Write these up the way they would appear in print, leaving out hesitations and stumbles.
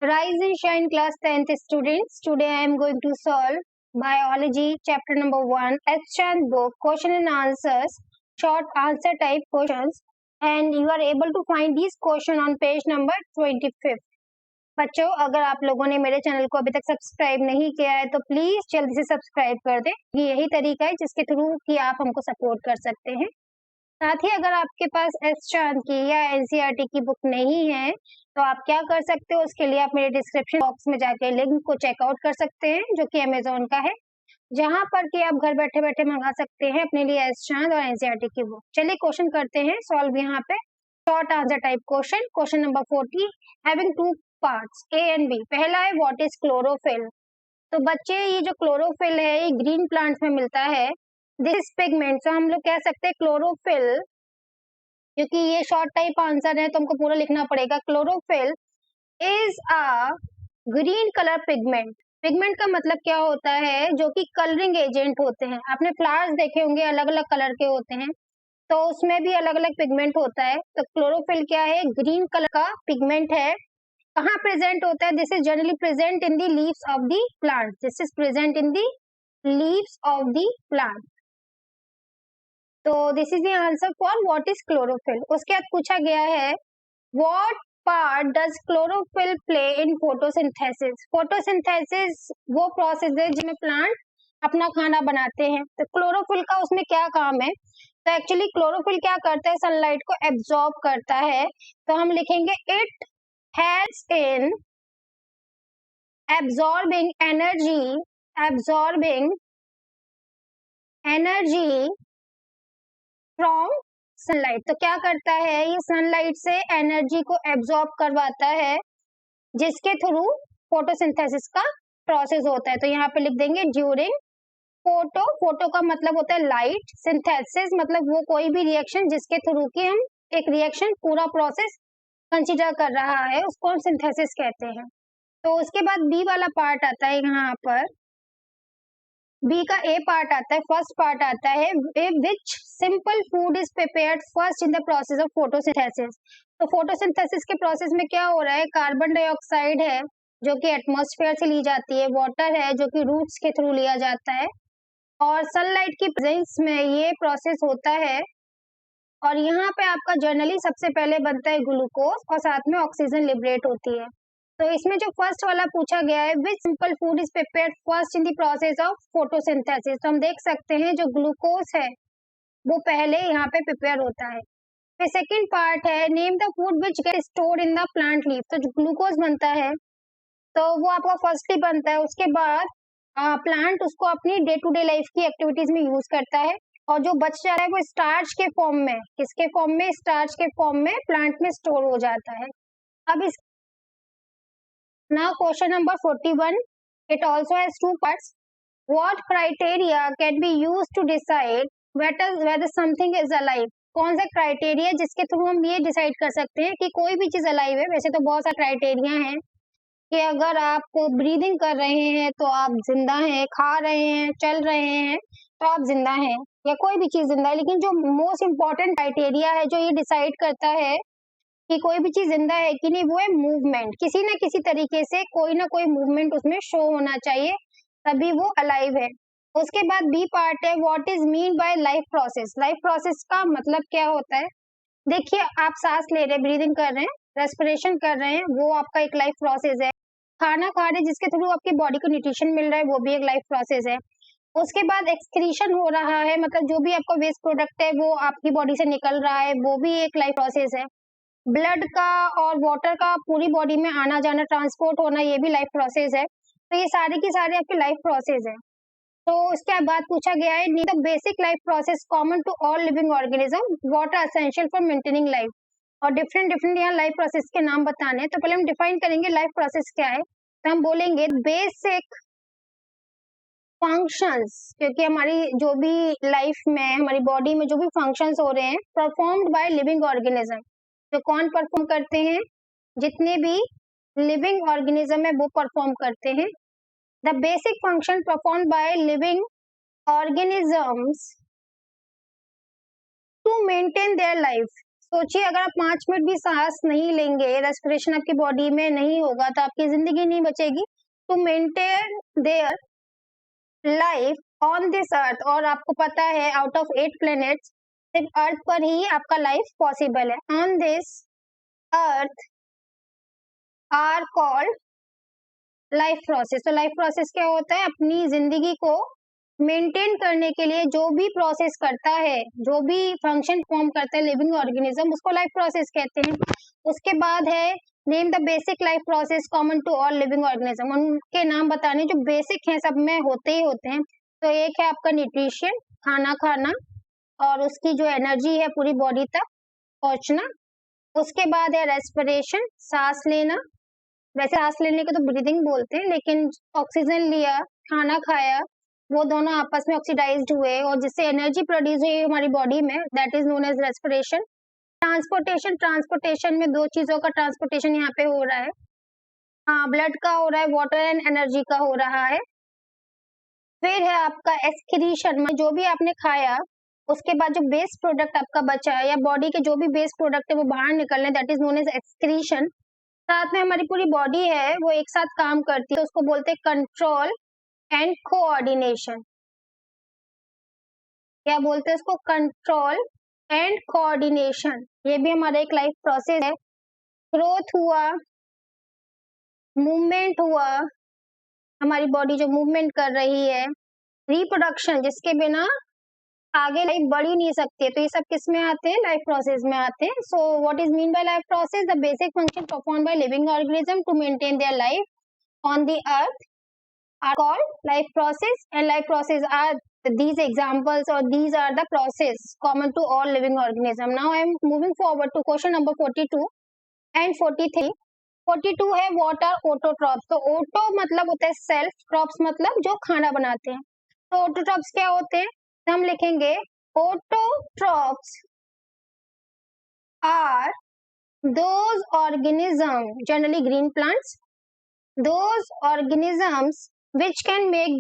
Rise and shine class 10th students. Today I am going to solve biology chapter number 1 H-Chan book question and answers, short answer type questions, and you are able to find these question on page number 25. बच्चों, अगर आप लोगों ने मेरे channel को अभी तक subscribe नहीं किया है तो प्लीज जल्दी से सब्सक्राइब कर दें। यही तरीका है जिसके थ्रू कि आप हमको सपोर्ट कर सकते हैं। साथ ही अगर आपके पास एस-चांद की या एनसीईआरटी की बुक नहीं है तो आप क्या कर सकते हो, उसके लिए आप मेरे डिस्क्रिप्शन बॉक्स में जाके लिंक को चेकआउट कर सकते हैं जो कि अमेजोन का है, जहां पर कि आप घर बैठे बैठे मंगा सकते हैं अपने लिए एस-चांद और एनसीईआरटी की बुक। चलिए क्वेश्चन करते हैं सॉल्व। यहाँ पे short answer type question, question number 40 having two parts A and B. पहला है व्हाट इज क्लोरोफिल। तो बच्चे ये जो क्लोरोफिल है ये ग्रीन प्लांट्स में मिलता है। दिस पिगमेंट, तो हम लोग कह सकते हैं क्लोरोफिल, क्योंकि ये शॉर्ट टाइप आंसर है तो हमको पूरा लिखना पड़ेगा। Chlorophyll is a green colour pigment. Pigment का मतलब क्या होता है, जो कि कलरिंग एजेंट होते हैं। आपने फ्लावर्स देखे होंगे अलग अलग कलर के होते हैं, तो उसमें भी अलग अलग पिगमेंट होता है। तो क्लोरोफिल क्या है, ग्रीन कलर का पिगमेंट है। कहाँ प्रेजेंट होता है? This is generally present in the leaves of the plant. This is present in the leaves of the plant. तो this is the answer for what is chlorophyll. उसके बाद पूछा गया है what part does chlorophyll play in photosynthesis. Photosynthesis वो process है जिसमें plant अपना खाना बनाते हैं। तो क्लोरोफिल का उसमें क्या काम है? तो एक्चुअली क्लोरोफिल क्या करता है, सनलाइट को एब्जॉर्ब करता है। तो हम लिखेंगे it helps in absorbing energy from sunlight. तो क्या करता है, ये सनलाइट से एनर्जी को एब्जॉर्ब करवाता है, जिसके थ्रू फोटोसिंथेसिस का प्रोसेस होता है। तो यहाँ पे लिख देंगे ड्यूरिंग फोटो का मतलब होता है लाइट, सिंथेसिस मतलब वो कोई भी रिएक्शन जिसके थ्रू की हम एक रिएक्शन पूरा प्रोसेस कंसिडर कर रहा है, उसको हम सिंथेसिस कहते हैं। तो उसके बाद बी वाला पार्ट आता है। यहाँ पर बी का ए पार्ट आता है, फर्स्ट पार्ट आता है which simple food is prepared first in the process of photosynthesis. तो फोटोसिंथेसिस के प्रोसेस में क्या हो रहा है, कार्बन डाइऑक्साइड है जो कि एटमॉस्फेयर से ली जाती है, वाटर है जो कि रूट्स के थ्रू लिया जाता है, और सनलाइट की प्रेजेंस में ये प्रोसेस होता है। और यहाँ पे आपका जनरली सबसे पहले बनता है ग्लूकोज और साथ में ऑक्सीजन लिबरेट होती है। तो इसमें जो फर्स्ट वाला पूछा गया है which simple food is prepared first in the process of photosynthesis, तो हम देख सकते हैं जो ग्लूकोज है वो पहले यहाँ पे प्रिपेयर होता है। फिर सेकंड पार्ट है name the food which get stored in the plant leaf. तो जो ग्लूकोज बनता है तो वो आपका फर्स्टली बनता है। उसके बाद प्लांट उसको अपनी डे टू डे लाइफ की एक्टिविटीज में यूज करता है, और जो बच जाता है वो स्टार्च के फॉर्म में, किसके फॉर्म में, स्टार्च के फॉर्म में प्लांट में स्टोर हो जाता है। अब इस Now question number 41. It also has two parts. What criteria can be used to decide whether something is alive? कौन सा क्राइटेरिया जिसके थ्रू हम ये डिसाइड कर सकते हैं कि कोई भी चीज अलाइव है? वैसे तो बहुत सारे क्राइटेरिया हैं कि अगर आप ब्रीदिंग कर रहे हैं तो आप जिंदा हैं, खा रहे हैं, चल रहे हैं तो आप जिंदा हैं, या कोई भी चीज जिंदा है। लेकिन जो मोस्ट इम्पोर्टेंट क्राइटेरिया है जो ये डिसाइड करता है कि कोई भी चीज जिंदा है कि नहीं, वो है मूवमेंट। किसी ना किसी तरीके से कोई ना कोई मूवमेंट उसमें शो होना चाहिए, तभी वो अलाइव है। उसके बाद बी पार्ट है what is mean by life process. Life process का मतलब क्या होता है? देखिए, आप सांस ले रहे हैं, ब्रीदिंग कर रहे हैं, रेस्पिरेशन कर रहे हैं, वो आपका एक लाइफ प्रोसेस है। खाना खा रहे हैं जिसके थ्रू आपकी बॉडी को न्यूट्रिशन मिल रहा है, वो भी एक लाइफ प्रोसेस है। उसके बाद एक्सक्रीशन हो रहा है, मतलब जो भी आपका वेस्ट प्रोडक्ट है वो आपकी बॉडी से निकल रहा है, वो भी एक लाइफ प्रोसेस है। ब्लड का और वाटर का पूरी बॉडी में आना जाना, ट्रांसपोर्ट होना, ये भी लाइफ प्रोसेस है। तो ये सारी की सारी आपकी लाइफ प्रोसेस है। तो उसके बाद पूछा गया है the basic life process common to all living organism what are essential for maintaining life. और डिफरेंट डिफरेंट यहाँ लाइफ प्रोसेस के नाम बताने हैं। तो पहले हम डिफाइन करेंगे लाइफ प्रोसेस क्या है। तो हम बोलेंगे बेसिक फंक्शंस, क्योंकि हमारी जो भी लाइफ में हमारी बॉडी में जो भी फंक्शंस हो रहे हैं परफॉर्म्ड बाय लिविंग ऑर्गेनिज्म। तो कौन परफॉर्म करते हैं? जितने भी लिविंग ऑर्गेनिज्म है वो परफॉर्म करते हैं। The basic function perform by living organisms to maintain their life. सोचिए अगर आप 5 मिनट भी सांस नहीं लेंगे, रेस्पिरेशन आपकी बॉडी में नहीं होगा तो आपकी जिंदगी नहीं बचेगी। To maintain their life on this earth, और आपको पता है आउट ऑफ 8 प्लैनेट्स सिर्फ अर्थ पर ही आपका लाइफ पॉसिबल है। On this earth are called life process. तो लाइफ प्रोसेस क्या होता है? अपनी जिंदगी को मेंटेन करने के लिए जो भी प्रोसेस करता है, जो भी फंक्शन परफॉर्म करता है लिविंग ऑर्गेनिज्म, उसको लाइफ प्रोसेस कहते हैं। उसके बाद है name the basic life process common to all living organism. उनके नाम बताने जो बेसिक हैं, सब में होते ही होते हैं। तो एक है आपका न्यूट्रिशन, खाना खाना, और उसकी जो एनर्जी है पूरी बॉडी तक पहुंचना। उसके बाद है रेस्पिरेशन, सांस लेना। वैसे सांस लेने को तो ब्रीदिंग बोलते हैं, लेकिन ऑक्सीजन लिया, खाना खाया, वो दोनों आपस में ऑक्सीडाइज्ड हुए और जिससे एनर्जी प्रोड्यूस हुई हमारी बॉडी में, that is known as respiration. Transportation, transportation में दो चीजों का ट्रांसपोर्टेशन यहाँ पे हो रहा है। हाँ, ब्लड का हो रहा है, वाटर एंड एनर्जी का हो रहा है। फिर है आपका एक्सक्रीशन, जो भी आपने खाया उसके बाद जो बेस प्रोडक्ट आपका बचा है या बॉडी के जो भी बेस प्रोडक्ट है वो बाहर निकलने, that is known as excretion. साथ में हमारी पूरी बॉडी है वो एक साथ काम करती है, उसको बोलते हैं कंट्रोल एंड कोऑर्डिनेशन। क्या बोलते हैं उसको? Control and coordination. ये भी हमारा एक लाइफ प्रोसेस है। ग्रोथ हुआ, मूवमेंट हुआ, हमारी बॉडी जो मूवमेंट कर रही है, रिप्रोडक्शन जिसके बिना आगे लाइफ बढ़ ही नहीं सकती है, तो ये सब किस में आते हैं? लाइफ प्रोसेस में आते हैं। So what is mean by life process? The basic function perform by living organism to maintain their life on the earth are called life process, and life process are these examples, or these are the process common to all living organism. Now I am moving forward to question number 42 and 43. 42 है what are autotrophs? तो auto मतलब होता है self, trophs मतलब जो खाना बनाते हैं। तो autotrophs क्या होते हैं? तो हम लिखेंगे autotrophs are those organisms, generally green plants, those organisms which can make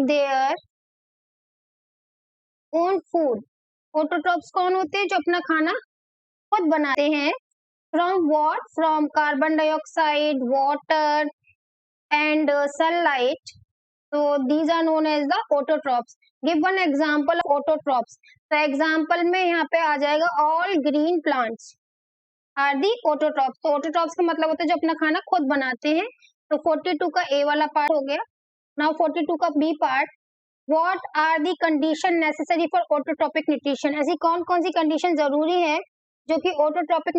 their own food. Autotrophs कौन होते हैं? जो अपना खाना खुद बनाते हैं। From what? From carbon dioxide, water and sunlight. So these are known as the autotrophs. Give one example of autotrophs. तो एग्जाम्पल में यहाँ पे आ जाएगा all green plants are the autotrophs. तो ऑटोट्रॉप्स का मतलब होता है जो अपना खाना खुद बनाते हैं। तो 42 का ए वाला पार्ट हो गया। नाउ 42 का B part, what are the condition necessary for autotrophic nutrition? ऐसी कौन कौन सी कंडीशन जरूरी है जो कि ऑटोट्रॉपिक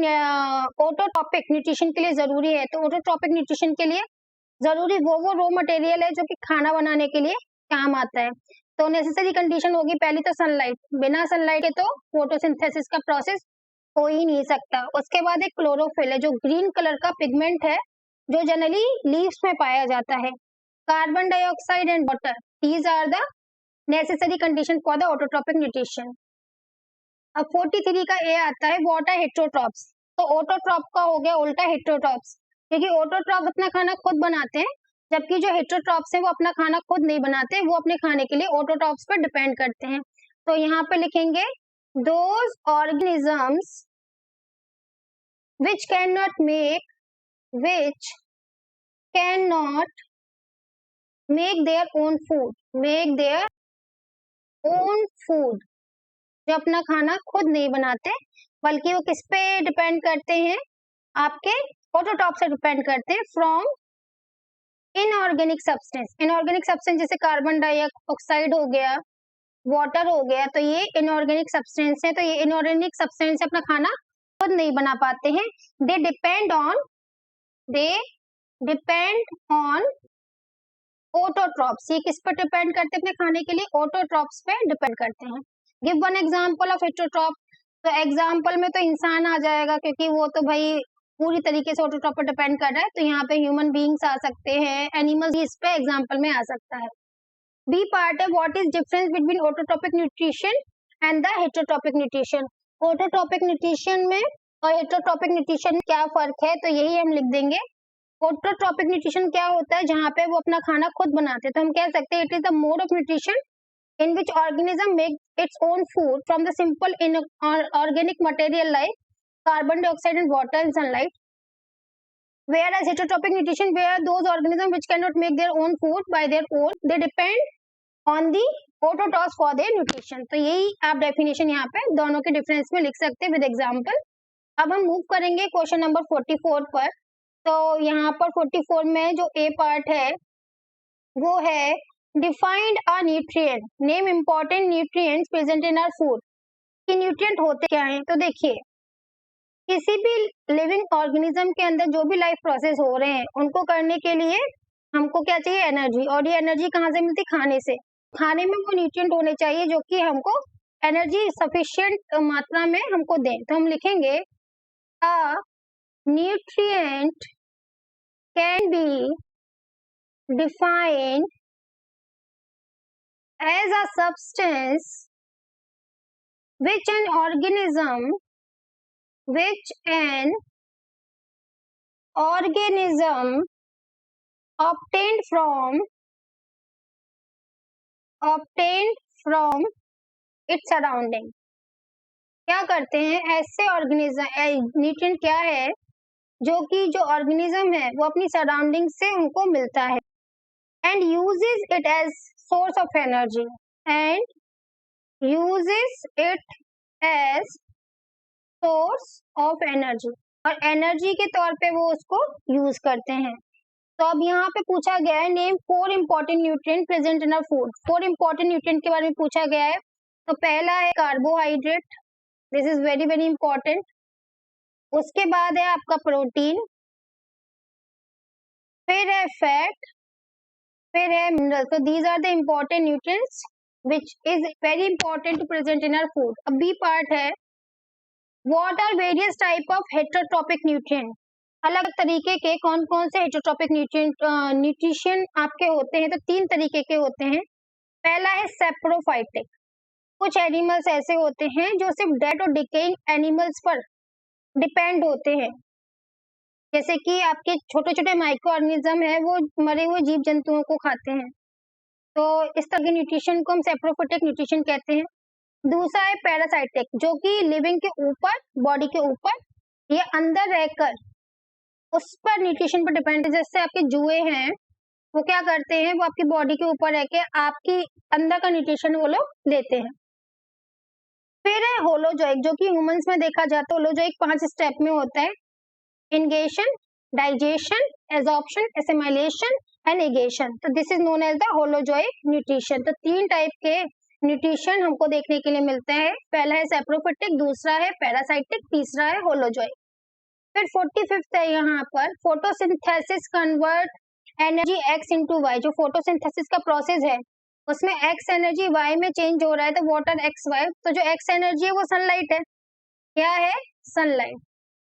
न्यूट्रिशन के लिए जरूरी है? तो ऑटोट्रॉपिक न्यूट्रिशन के लिए जरूरी वो रॉ मटेरियल है जो कि खाना बनाने के लिए काम आता है। तो नेसेसरी कंडीशन होगी पहली तो सनलाइट। बिना सनलाइट के तो फोटोसिंथेसिस का प्रोसेस हो ही नहीं सकता। उसके बाद एक क्लोरोफिल है जो ग्रीन कलर का पिगमेंट है जो जनरली लीव्स में पाया जाता है। Carbon dioxide and water, these are the necessary condition for the autotrophic nutrition. अब 43 का ए आता है व्हाट आर हेटेरोट्रॉप्स? तो ऑटोट्रॉप का हो गया उल्टा हेटेरोट्रॉप्स, क्योंकि ऑटोट्रॉप अपना खाना खुद बनाते हैं जबकि जो हेटेरोट्रॉप्स हैं वो अपना खाना खुद नहीं बनाते, वो अपने खाने के लिए ऑटोट्रॉप्स पर डिपेंड करते हैं। तो यहाँ पे लिखेंगे those organisms which cannot make their own food, जो अपना खाना खुद नहीं बनाते बल्कि वो किस पे डिपेंड करते हैं? आपके ऑटोट्रॉप से डिपेंड करते हैं। From inorganic substance, inorganic substance जैसे कार्बन डाइऑक्साइड हो गया, वाटर हो गया, तो ये इनऑर्गेनिक सब्सटेंस है। तो ये इनऑर्गेनिक सब्सटेंस अपना खाना खुद नहीं बना पाते हैं। They depend on autotrophs. ये किस पर डिपेंड करते हैं अपने खाने के लिए? ऑटोट्रॉप्स पे डिपेंड करते हैं। Give one example of heterotroph. तो एग्जांपल में तो इंसान आ जाएगा क्योंकि वो तो भाई पूरी तरीके से ऑटोट्रॉप पर डिपेंड कर रहा है, तो यहाँ पे ह्यूमन बीइंग्स आ सकते हैं, एनिमल्स भी इस पे एग्जांपल में आ सकता है। बी पार्ट है what is difference between autotrophic nutrition and the heterotrophic nutrition? Autotrophic nutrition में और हेटेरोट्रॉपिक न्यूट्रिशन में क्या फर्क है? तो यही हम लिख देंगे। ऑटोट्रॉपिक न्यूट्रिशन क्या होता है? जहाँ पे वो अपना खाना खुद बनाते हैं, तो हम कह सकते हैं it is the mode of nutrition in which organism make its own food from the simple organic material like carbon dioxide and water and sunlight. Whereas heterotropic nutrition, where those organisms which cannot make their own food by their own, they depend on the autotrophs for their nutrition. तो यही आप definition यहाँ पे दोनों के difference में लिख सकते हैं विद एग्जांपल. अब हम मूव करेंगे क्वेश्चन नंबर 44 पर. तो यहाँ पर 44 में जो ए पार्ट है वो है defined a nutrient, name important nutrients present in our food. कि न्यूट्रिएंट होते क्या हैं. तो देखिए, किसी भी लिविंग ऑर्गेनिज्म के अंदर जो भी लाइफ प्रोसेस हो रहे हैं उनको करने के लिए हमको क्या चाहिए, एनर्जी. और ये एनर्जी कहाँ से मिलती, खाने से. खाने में वो न्यूट्रिएंट होने चाहिए जो कि हमको एनर्जी सफिशिएंट मात्रा में हमको दें. तो हम लिखेंगे अ nutrient can be defined as a substance which an organism obtained from its surrounding. क्या करते हैं, ऐसे ऑर्गेनिज्म, न्यूट्रिएंट क्या है जो कि जो ऑर्गेनिज्म है वो अपनी सराउंडिंग से उनको मिलता है. And uses it as source of energy और एनर्जी के तौर पे वो उसको यूज करते हैं. तो अब यहाँ पे पूछा गया है name 4 important nutrient present in our food. 4 important nutrient के बारे में पूछा गया है. तो पहला है carbohydrate, this is very very important. उसके बाद है आपका प्रोटीन, फिर है फैट, फिर है मिनरल. तो these are the important nutrients which is very important to present in our food. अब बी पार्ट है what are various type of heterotropic nutrient. अलग तरीके के कौन कौन से हेटेरोट्रोपिक न्यूट्रिशन आपके होते हैं. तो 3 तरीके के होते हैं. पहला है सेप्रोफाइटिक. कुछ एनिमल्स ऐसे होते हैं जो सिर्फ डेड और डिकेइंग एनिमल्स पर डिपेंड होते हैं. जैसे कि आपके छोटे छोटे माइक्रो ऑर्गेनिज्म है वो मरे हुए जीव जंतुओं को खाते हैं. तो इस तरह के न्यूट्रिशन को हम सेप्रोफाइटिक न्यूट्रिशन कहते हैं. दूसरा है पैरासाइटिक, जो कि लिविंग के ऊपर, बॉडी के ऊपर या अंदर रहकर उस पर न्यूट्रिशन पर डिपेंड है. जैसे आपके जुए हैं वो क्या करते हैं, वो आपकी बॉडी के ऊपर रह के आपकी अंदर का न्यूट्रिशन वो लोग लेते हैं. फिर है होलोजोइक, जो कि ह्यूमंस में देखा जाता है. होलोजोइक 5 स्टेप में होता है, ingestion, digestion, absorption, assimilation and egestion. तो this is known as the holozoic nutrition. तो 3 टाइप के न्यूट्रिशन हमको देखने के लिए मिलते हैं. पहला है सेप्रोफाइटिक, दूसरा है पैरासाइटिक, तीसरा है होलोजोइक. फिर 45th है यहाँ पर photosynthesis convert energy X into Y. जो फोटोसिंथेसिस का प्रोसेस है उसमें एक्स एनर्जी वाई में चेंज हो रहा है. तो व्हाट आर एक्स वाई. तो जो एक्स एनर्जी है वो सनलाइट है. क्या है, सनलाइट.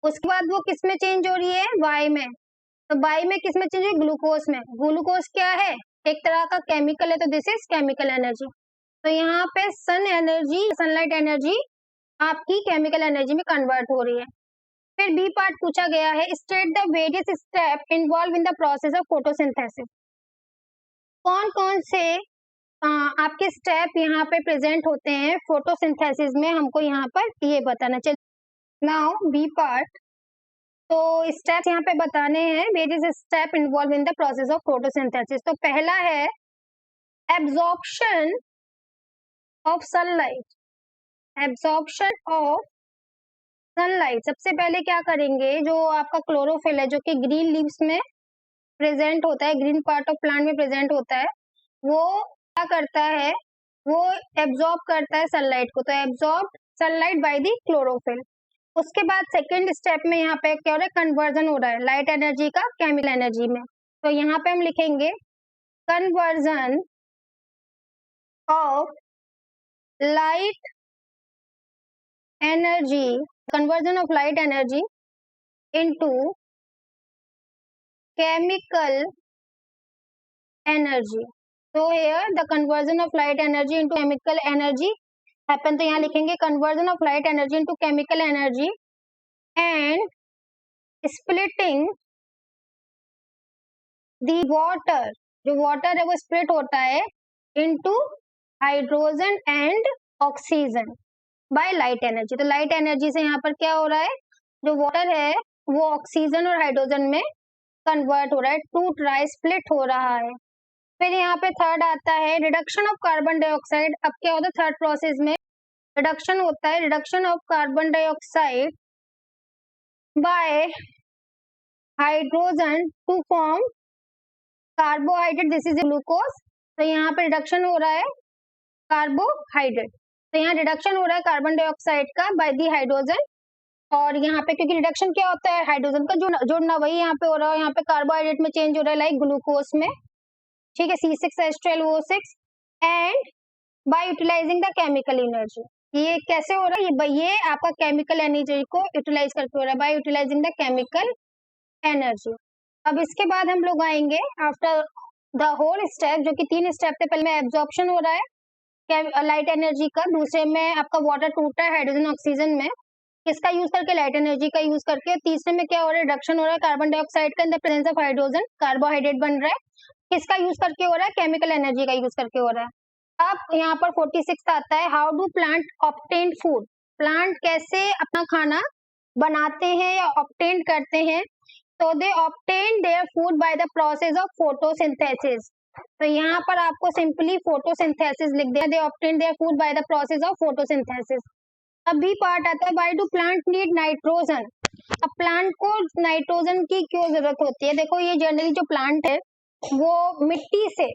उसके बाद वो किस में चेंज हो रही है, वाई में. तो वाई में किस में चेंज हो, ग्लूकोज में. ग्लूकोज क्या है, एक तरह का केमिकल है. तो दिस इज केमिकल एनर्जी. तो यहाँ पे सन एनर्जी, सनलाइट एनर्जी आपकी केमिकल एनर्जी में कन्वर्ट हो रही है. फिर बी पार्ट पूछा गया है state the various step involve in the process of photosynthesis. कौन कौन से आपके स्टेप यहाँ पे प्रेजेंट होते हैं फोटोसिंथेसिस में, हमको यहाँ पर ये बताना चाहिए. नाउ बी पार्ट, तो स्टेप यहाँ पे बताने हैं various step involve in the process of photosynthesis. तो पहला है absorption of sunlight. Absorption of sunlight, सबसे पहले क्या करेंगे, जो आपका क्लोरोफिल है जो कि ग्रीन लीव्स में प्रेजेंट होता है, ग्रीन पार्ट ऑफ प्लांट में प्रेजेंट होता है, वो क्या करता है, वो एब्जॉर्ब करता है सनलाइट को. तो absorb sunlight by the chlorophyll. उसके बाद सेकेंड स्टेप में यहाँ पे क्या हो रहा है, कन्वर्जन हो रहा है लाइट एनर्जी का केमिकल एनर्जी में. तो यहाँ पे हम लिखेंगे conversion of light energy, conversion of light energy into chemical energy. So here the conversion of light energy into chemical energy happen. तो यहाँ लिखेंगे conversion of light energy into chemical energy and splitting the water. जो water है वो split होता है into hydrogen and oxygen by light energy. तो light energy से यहाँ पर क्या हो रहा है, जो वाटर है वो ऑक्सीजन और हाइड्रोजन में कन्वर्ट हो रहा है, टूट रहा है, स्प्लिट हो रहा है। फिर यहाँ पे थर्ड आता है रिडक्शन ऑफ कार्बन डाइऑक्साइड। अब क्या होता है थर्ड प्रोसेस में, रिडक्शन होता है, reduction of carbon dioxide by hydrogen to form carbohydrate, this is glucose. तो यहाँ पे रिडक्शन हो रहा है कार्बोहाइड्रेट, तो यहाँ रिडक्शन हो रहा है कार्बन डाइऑक्साइड का बाय दी हाइड्रोजन। और यहाँ पे क्योंकि रिडक्शन क्या होता है, हाइड्रोजन का जोड़ना वही यहाँ पे हो रहा है, यहाँ पे कार्बोहाइड्रेट में चेंज हो रहा है लाइक ग्लूकोज में, ठीक है, C6H12O6 and by utilising the chemical energy. ये कैसे हो रहा है, ये आपका केमिकल एनर्जी को यूटिलाइज करके हो रहा है by utilising the chemical energy. अब इसके बाद हम लोग आएंगे आफ्टर द होल स्टेप, जो कि 3 स्टेप थे। पहले में एब्जॉर्प्शन हो रहा है लाइट एनर्जी का, दूसरे में आपका वाटर टूट रहा है हाइड्रोजन ऑक्सीजन में, किसका यूज करके, लाइट एनर्जी का यूज करके। तीसरे में क्या हो रहा है, रिडक्शन हो रहा है कार्बन डाइऑक्साइड का in the presence of hydrogen, carbohydrate बन रहा है, किसका यूज करके हो रहा है, केमिकल एनर्जी का यूज करके हो रहा है। अब यहाँ पर 46 आता है, how do plant obtain food. Plant कैसे अपना खाना बनाते हैं या ऑब्टेन करते हैं, तो they obtain their food by the process of photosynthesis. तो यहाँ पर आपको सिंपली फोटोसिंथेसिस लिख दिया, they obtain their food by the process of photosynthesis. अब बी पार्ट आता है, why do plant need nitrogen. अब प्लांट को नाइट्रोजन की क्यों जरूरत होती है, देखो ये जनरली जो प्लांट है वो मिट्टी से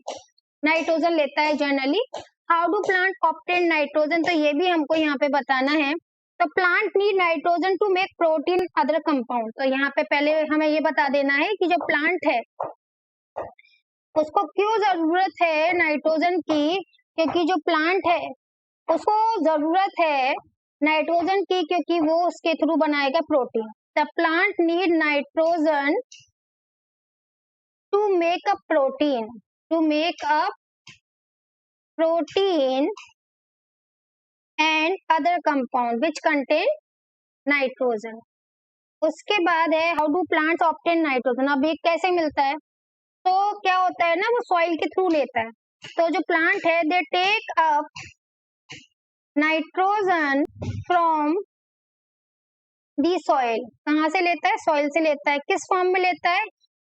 नाइट्रोजन लेता है generally. How do plant obtain nitrogen, तो ये भी हमको यहाँ पे बताना है। तो plant need nitrogen to make protein other compound. तो यहाँ पे पहले हमें ये बता देना है कि जो प्लांट है उसको क्यों जरूरत है नाइट्रोजन की, क्योंकि जो प्लांट है उसको जरूरत है नाइट्रोजन की, क्योंकि वो उसके थ्रू बनाएगा protein. The plant need nitrogen to make a protein, to make a protein and other compound which contain nitrogen. उसके बाद है how do plants obtain nitrogen. अब ये कैसे मिलता है, तो क्या होता है ना, वो सॉइल के थ्रू लेता है। तो जो प्लांट है they take up nitrogen from the soil. कहाँ से लेता है, सॉइल से लेता है। किस फॉर्म में लेता है,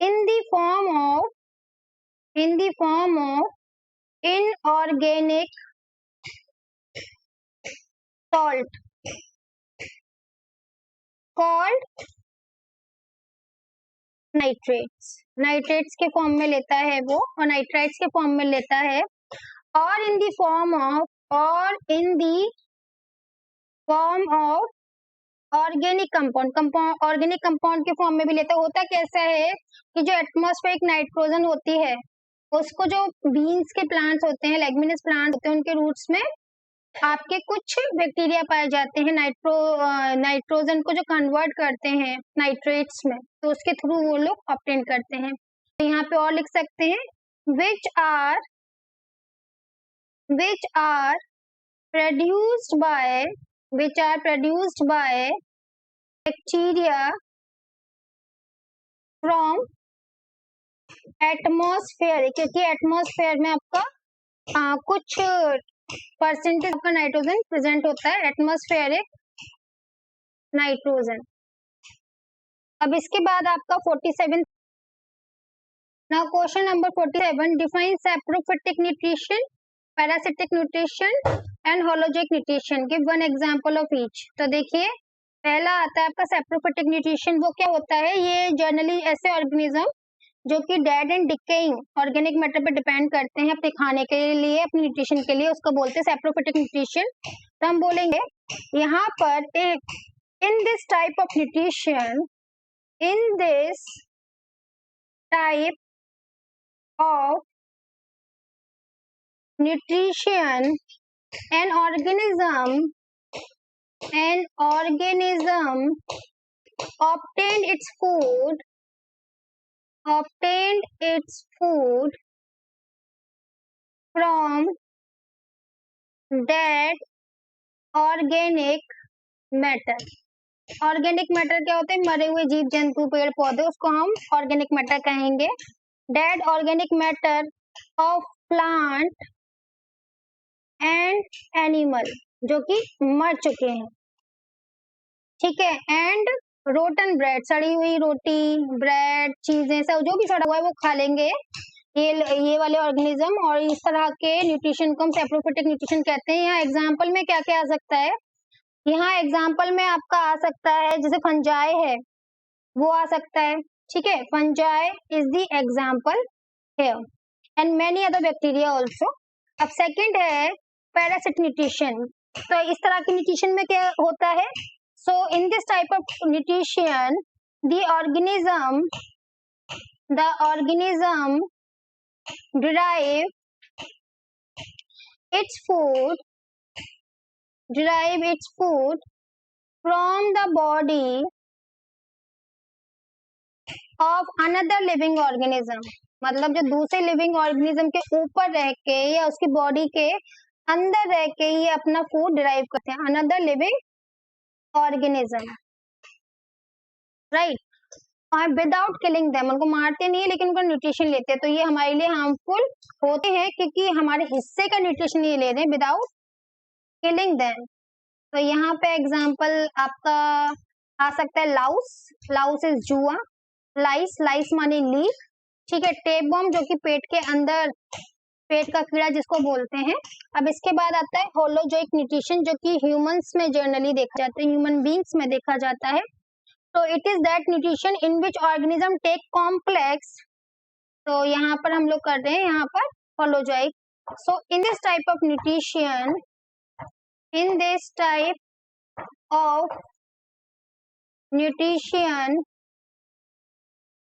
in the form of inorganic salt called nitrates. Nitrates के फॉर्म में लेता है वो, और नाइट्राइट्स के फॉर्म में लेता है, और in the form of organic compound, organic compound के फॉर्म में भी लेता है। होता कैसा है कि जो एटमॉस्फेरिक नाइट्रोजन होती है उसको जो बीन्स के प्लांट्स होते हैं, लेग्यूमिनस प्लांट्स होते हैं, उनके रूट्स में आपके कुछ बैक्टीरिया पाए जाते हैं नाइट्रोजन को जो कन्वर्ट करते हैं नाइट्रेट्स में, तो उसके थ्रू वो लोग ऑब्टेन करते हैं। तो यहाँ पे और लिख सकते हैं which are produced by bacteria from atmosphere, क्योंकि एटमॉस्फेयर में आपका कुछ परसेंटेज आपका नाइट्रोजन प्रेजेंट होता है, एटमॉस्फेरिक नाइट्रोजन। अब इसके बाद आपका 47 now question number 47, define saprophytic nutrition, parasitic nutrition and holozoic nutrition, give one example of each. तो देखिए पहला आता है आपका सैप्रोफिटिक न्यूट्रिशन। वो क्या होता है, ये जनरली ऐसे ऑर्गेनिज्म जो कि dead and decaying organic matter पे डिपेंड करते हैं अपने खाने के लिए, अपनी न्यूट्रिशन के लिए, उसको बोलते हैं सैप्रोफिटिक न्यूट्रिशन। तो हम बोलेंगे यहाँ पर इन this type of nutrition, in this type of nutrition an organism obtained its food from dead organic matter। Organic matter क्या होते हैं, मरे हुए जीव जंतु पेड़ पौधे, उसको हम ऑर्गेनिक मैटर कहेंगे। Dead organic matter of plant and animal जो कि मर चुके हैं, ठीक है, एंड रोटन ब्रेड, सड़ी हुई रोटी, ब्रेड, चीजें सब जो भी सड़ा हुआ है वो खा लेंगे ये वाले ऑर्गेनिज्म, और इस तरह के न्यूट्रिशन को हम सैप्रोफिटिक न्यूट्रिशन कहते हैं। यहाँ एग्जाम्पल में क्या क्या आ सकता है, यहाँ एग्जाम्पल में आपका आ सकता है जैसे फंजाई है वो आ सकता है, ठीक है, fungi is the example here and many other bacteria also. अब सेकंड है पैरासिट न्यूट्रिशन, तो इस तरह की न्यूट्रिशन में क्या होता है, so in this type of nutrition the organism derive its food from the body of another living organism, मतलब जो दूसरे लिविंग ऑर्गेनिज्म के ऊपर रह के या उसकी बॉडी के अंदर रह के ये अपना फूड डिराइव करते हैं, अनदर लिविंग ऑर्गेनिज्म, राइट, और विदाउट किलिंग देम, उनको मारते नहीं है लेकिन उनका न्यूट्रिशन लेते हैं, तो ये हमारे लिए हार्मफुल होते हैं क्योंकि हमारे हिस्से का न्यूट्रिशन ये ले रहे हैं विदाउट किलिंग देम। तो यहाँ पे एग्जांपल आपका आ सकता है लाउस इज जुआ, लाइस माने लीफ, ठीक है, टेपवर्म जो कि पेट के अंदर, पेट का कीड़ा जिसको बोलते हैं। अब इसके बाद आता है होलोजोइक न्यूट्रिशन जो कि ह्यूमंस में जनरली देखा जाता है, ह्यूमन बींग्स में देखा जाता है। तो it is that nutrition in which organism take complex, तो यहाँ पर हम लोग कर रहे हैं यहाँ पर holozoic. So in this type of nutrition,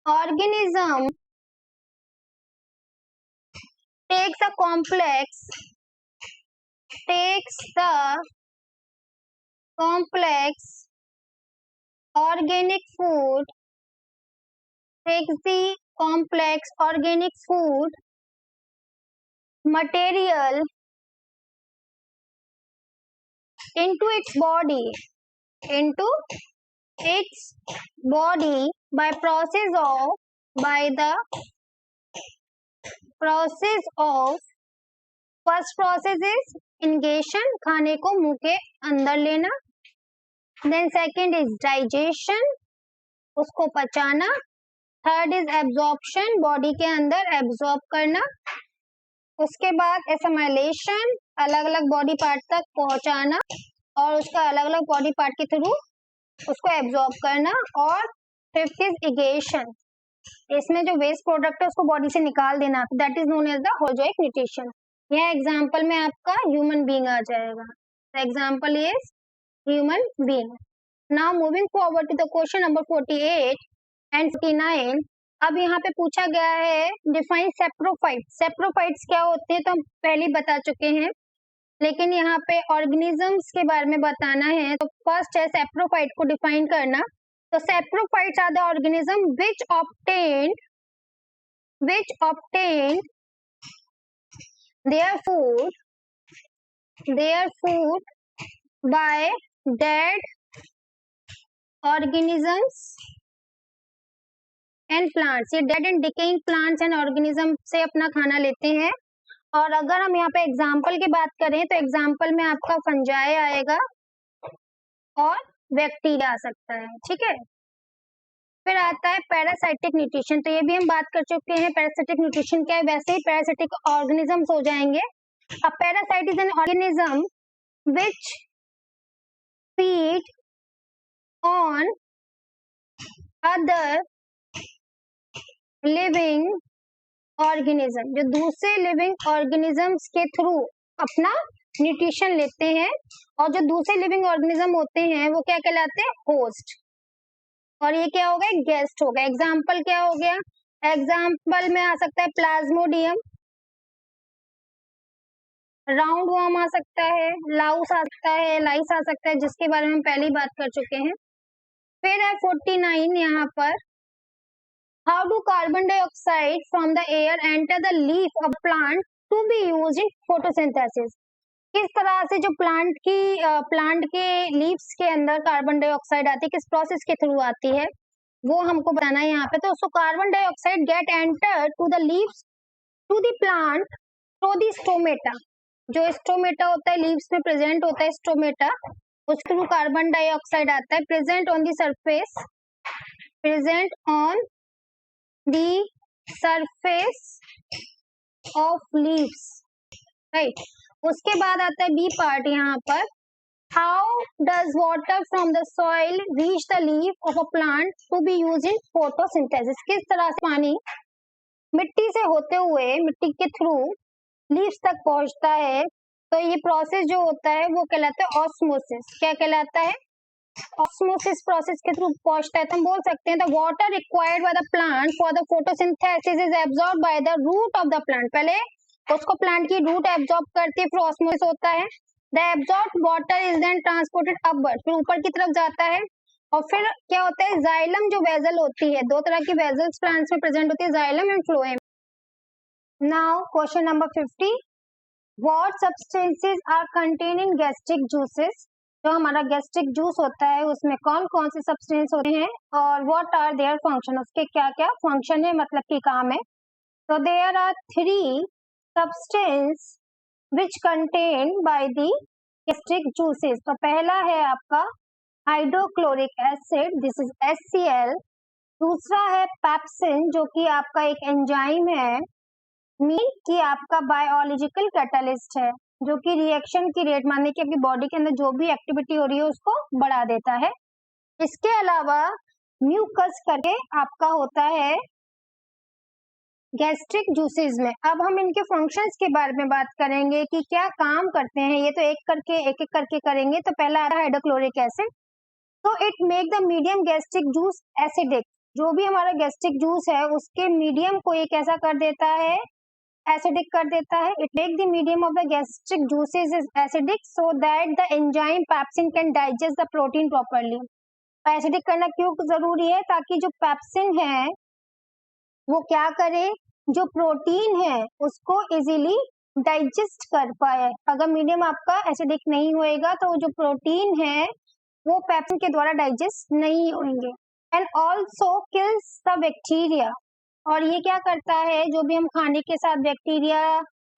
organism takes the complex organic food, material into its body by the process of first process is ingestion, खाने को मुंह के अंदर लेना, then second is digestion, उसको पचाना, थर्ड इज एब्जॉर्प्शन, बॉडी के अंदर absorb करना, उसके बाद एसिमिलेशन, अलग अलग बॉडी पार्ट तक पहुंचाना और उसका अलग अलग बॉडी पार्ट के थ्रू उसको एब्जॉर्ब करना, और फिफ्थ इज इगेशन, इसमें जो वेस्ट प्रोडक्ट है उसको बॉडी से निकाल देना, that is known as the holozoic nutrition. यह एग्जांपल में आपका ह्यूमन बीइंग आ जाएगा, example is human being. Now moving forward to the question number 48 and 49। अब यहाँ पे पूछा गया है डिफाइन सेप्रोफाइट्स। सेप्रोफाइट्स क्या होते हैं तो हम पहले बता चुके हैं, लेकिन यहाँ पे ऑर्गेनिजम्स के बारे में बताना है। तो फर्स्ट है सेप्रोफाइट को डिफाइन करना। तो saprophytes are the organism which obtain their food by dead organisms and plants। ये dead and decaying plants and organism से अपना खाना लेते हैं। और अगर हम यहाँ पे एग्जाम्पल की बात करें तो एग्जाम्पल में आपका फंजाई आएगा और बैक्टीरिया आ सकता है, ठीक है। फिर आता है पैरासाइटिक न्यूट्रिशन, तो ये भी हम बात कर चुके हैं पैरासाइटिक न्यूट्रिशन क्या है, वैसे ही पैरासाइटिक ऑर्गेनिजम्स हो जाएंगे। अब parasite is an organism which feed on other living organism, जो दूसरे लिविंग ऑर्गेनिजम्स के थ्रू अपना न्यूट्रिशन लेते हैं, और जो दूसरे लिविंग ऑर्गेनिज्म होते हैं वो क्या कहलाते हैं, होस्ट, और ये क्या हो गया, गेस्ट हो गया। एग्जाम्पल क्या हो गया, एग्जाम्पल में आ सकता है प्लाज्मोडियम, राउंड वर्म आ सकता है, लाउस आ सकता है, लाइस आ सकता है, जिसके बारे में हम पहले ही बात कर चुके हैं। फिर है 49 यहाँ पर, how do carbon dioxide from the air enter the leaf of plant to be used in photosynthesis. किस तरह से जो प्लांट के लीव्स के अंदर कार्बन डाइऑक्साइड आती है, किस प्रोसेस के थ्रू आती है, वो हमको बताना है यहाँ पे। तो so carbon dioxide get enter to the leaves to the plant through the stomata, जो स्टोमेटा होता है, लीव्स में प्रेजेंट होता है स्टोमेटा, उसके थ्रू कार्बन डाइऑक्साइड आता है, present on the surface, present on the surface of leaves, right. उसके बाद आता है बी पार्ट यहाँ पर, how does water from the soil reach the leaf of a plant to be use in photosynthesis. किस तरह से पानी मिट्टी से होते हुए, मिट्टी के थ्रू लीव्स तक पहुंचता है। तो ये प्रोसेस जो होता है वो कहलाता है ऑस्मोसिस। क्या कहलाता है? ऑस्मोसिस प्रोसेस के थ्रू पहुंचता है। तो हम बोल सकते हैं the water required by the plant for the photosynthesis is absorb by the root of the plant. पहले उसको प्लांट की रूट एब्जॉर्ब करती है, फिर ऑस्मोसिस होता है। The absorbed water is then transported upward, फिर ऊपर की तरफ जाता है। और फिर क्या होता है, जाइलम जो वेजल होती है, दो तरह की वेजल्स प्लांट्स में प्रेजेंट होती है, xylem and phloem. Now question number 50, what substances are contain in gastric juices. जो हमारा गैस्ट्रिक जूस होता है उसमें कौन कौन से सब्सटेंस होते हैं और व्हाट आर देयर फंक्शन, उसके क्या क्या फंक्शन है, मतलब कि काम है। तो there are 3 substance which contain by the gastric juices. तो पहला है आपका hydrochloric acid, this is HCl। दूसरा है पेप्सिन, जो कि आपका एक एंजाइम है, मीन कि आपका बायोलॉजिकल कैटलिस्ट है, जो कि रिएक्शन की रेट, माने कि आपकी बॉडी के अंदर जो भी एक्टिविटी हो रही है उसको बढ़ा देता है। इसके अलावा म्यूकस करके आपका होता है गैस्ट्रिक जूसेस में। अब हम इनके फंक्शंस के बारे में बात करेंगे कि क्या काम करते हैं। ये तो एक एक करके करेंगे। तो पहला है हाइड्रोक्लोरिक एसिड। तो it make the medium gastric juice acidic. जो भी हमारा गैस्ट्रिक जूस है उसके मीडियम को ये कैसा कर देता है, एसिडिक कर देता है। It make the medium of the gastric juices is acidic so that the enzyme pepsin can digest the protein properly. Acidic करना क्यों जरूरी है? ताकि जो पेप्सिन है वो क्या करे, जो प्रोटीन है उसको इजीली डाइजेस्ट कर पाए। अगर मीडियम आपका एसिडिक नहीं होएगा तो जो प्रोटीन है वो पेप्सिन के द्वारा डाइजेस्ट नहीं होंगे। And also kills the bacteria. और ये क्या करता है, जो भी हम खाने के साथ बैक्टीरिया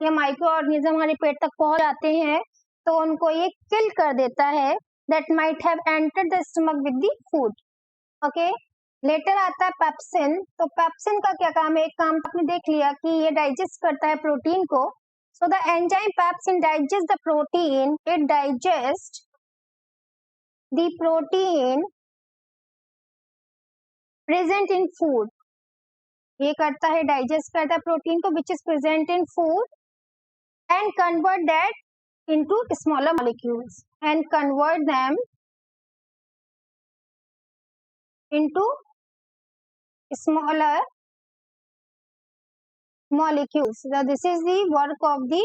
या माइक्रो ऑर्गेनिज्म हमारे पेट तक पहुंच जाते हैं तो उनको ये किल कर देता है, that might have entered the stomach with the food. Okay, later आता है पेप्सिन। तो पेप्सिन का क्या काम है? एक काम आपने देख लिया कि ये डाइजेस्ट करता है प्रोटीन को। So the enzyme pepsin digest the protein, it digest the protein present in food. ये करता है, डाइजेस्ट करता है प्रोटीन को which is present in food and convert that into smaller molecules and convert them into smaller molecules. This is the work of the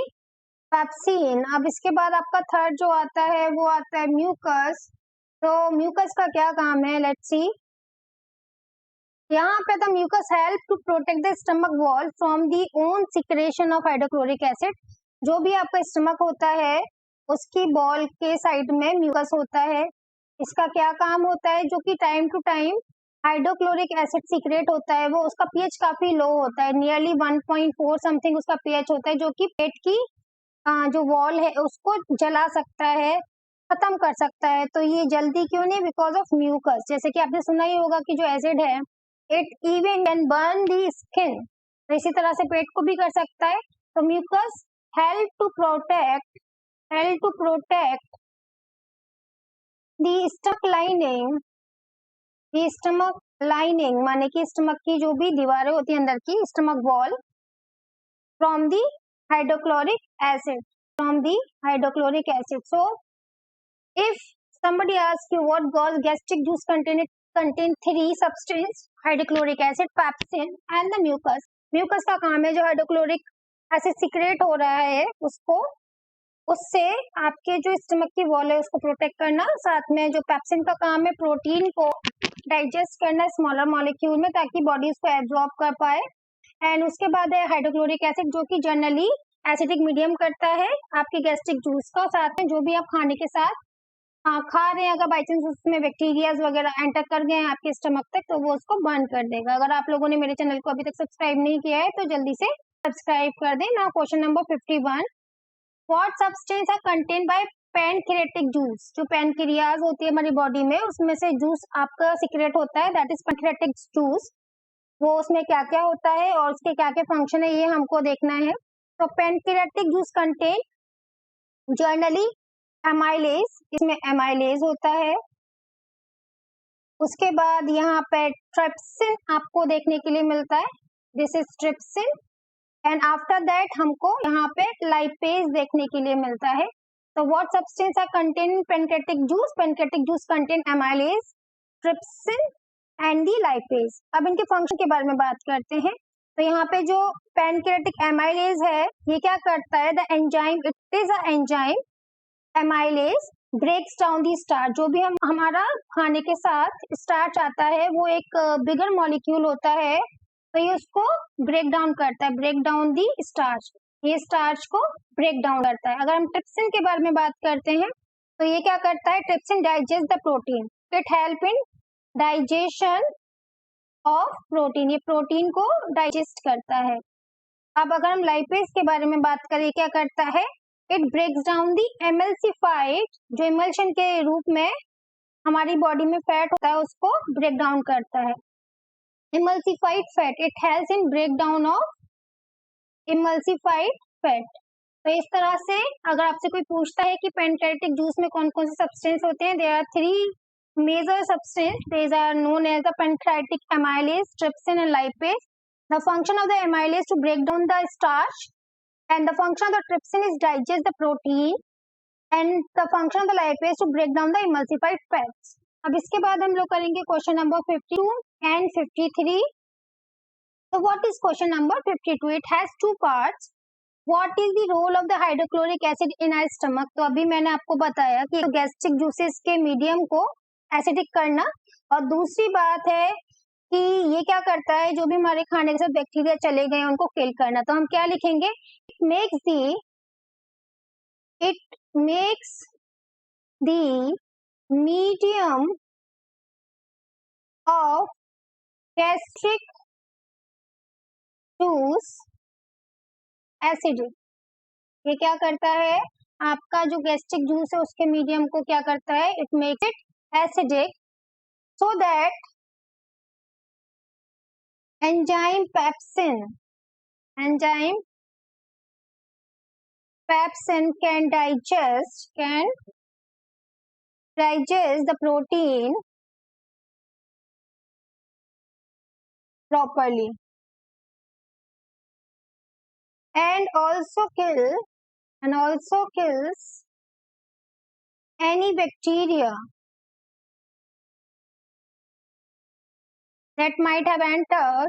pepsin. अब इसके बाद आपका थर्ड जो आता है वो आता है म्यूकस। तो म्यूकस का क्या काम है, लेट्स सी। यहाँ पे the mucus help to protect the stomach wall from the own secretion of hydrochloric acid. जो भी आपका स्टमक होता है उसकी बॉल के साइड में म्यूकस होता है। इसका क्या काम होता है, जो कि time to time hydrochloric acid secrete होता है, वो उसका पीएच काफी लो होता है, नियरली 1.4 समथिंग उसका पीएच होता है, जो कि पेट की जो वॉल है उसको जला सकता है, खत्म कर सकता है। तो ये जल्दी क्यों नहीं? Because of mucus. जैसे कि आपने सुना ही होगा कि जो एसिड है it even can burn the skin, तो इसी तरह से पेट को भी कर सकता है। तो mucus help to protect the stomach lining, the stomach lining माने कि स्टमक की जो भी दीवारें होती है अंदर की, stomach wall, from the hydrochloric acid. So if somebody asks you what gastric juice contain 3 substance, hydrochloric acid, pepsin and the mucus। mucus का काम है जो हाइड्रोक्लोरिक एसिड सीक्रेट हो रहा है उसको, उससे आपके जो स्टमक की वॉल है उसको प्रोटेक्ट करना। साथ में जो पेप्सिन का काम है प्रोटीन को डाइजेस्ट करना स्मॉलर मॉलिक्यूल में, ताकि बॉडी उसको एब्जॉर्ब कर पाए। एंड उसके बाद है हाइड्रोक्लोरिक एसिड, जो कि जनरली एसिडिक मीडियम करता है आपके गैस्ट्रिक जूस का। साथ में जो भी आप खाने के साथ खा रहे हैं, अगर बाई चांस उसमें बैक्टीरियाज वगैरह एंटर कर गए हैं आपके स्टमक तक तो वो उसको बर्न कर देगा। अगर आप लोगों ने मेरे चैनल को अभी तक सब्सक्राइब नहीं किया है तो जल्दी से सब्सक्राइब कर दें। Now question number 51, what substance are contain by pancreatic juice, जो पैनक्रियाज होती है हमारी बॉडी में उसमें से जूस आपका सीक्रेट होता है, दैट इज पैनक्रियाटिक जूस। वो उसमें क्या क्या होता है और उसके क्या क्या फंक्शन है ये हमको देखना है। तो pancreatic juice contain generally amylase, इसमें एमाइलेज होता है। उसके बाद यहाँ पे ट्रिप्सिन आपको देखने के लिए मिलता है, this is trypsin. And after that हमको यहाँ पे लाइपेज देखने के लिए मिलता है। तो what substance are contain in pancreatic juice, pancreatic juice contain amylase, trypsin and the lipase. अब इनके फंक्शन के बारे में बात करते हैं। तो यहाँ पे जो पैनक्रियाटिक एमाइलेज है ये क्या करता है, the enzyme, it is a enzyme, amylase breaks down the starch. जो भी हम हमारा खाने के साथ स्टार्च आता है वो एक बिगर मॉलिक्यूल होता है, तो ये उसको ब्रेक डाउन करता है, ब्रेक डाउन दी स्टार्च, ये स्टार्च को ब्रेक डाउन करता है। अगर हम ट्रिप्सिन के बारे में बात करते हैं तो ये क्या करता है, trypsin digest the protein, it help in digestion of protein, ये प्रोटीन को डाइजेस्ट करता है। अब अगर हम लाइपेज के बारे में बात करें क्या करता है, इट ब्रेक्स डाउन दी एमल्सिफाइड, जो इमल्शन के रूप में हमारी बॉडी में फैट होता है उसको ब्रेक डाउन करता है। Emulsified fat, it helps in break down of emulsified fat. तो इस तरह से अगर आपसे कोई पूछता है कि पैनक्रियाटिक जूस में कौन कौन से सब्सटेंस होते हैं, there are 3 major substance, these are known as the pancreatic amylase, trypsin and lipase. The function of the amylase to break down the starch, and the function of the trypsin is digest the protein, and the function of the lipase to break down the emulsified fats. अब इसके बाद हम लोग करेंगे question number 52 and 53. So what is question number 52? It has 2 parts. What is the role of the hydrochloric acid in our stomach? तो अभी मैंने आपको बताया कि गैस्ट्रिक जूसेस के मीडियम को एसिडिक करना, और दूसरी बात है कि ये क्या करता है, जो भी हमारे खाने के साथ बैक्टीरिया चले गए उनको किल करना। तो हम क्या लिखेंगे, it makes the medium of gastric juice acidic. ये क्या करता है, आपका जो गैस्ट्रिक जूस है उसके मीडियम को क्या करता है, it makes it acidic, so that enzyme pepsin can digest the protein properly and also kills any bacteria that might have entered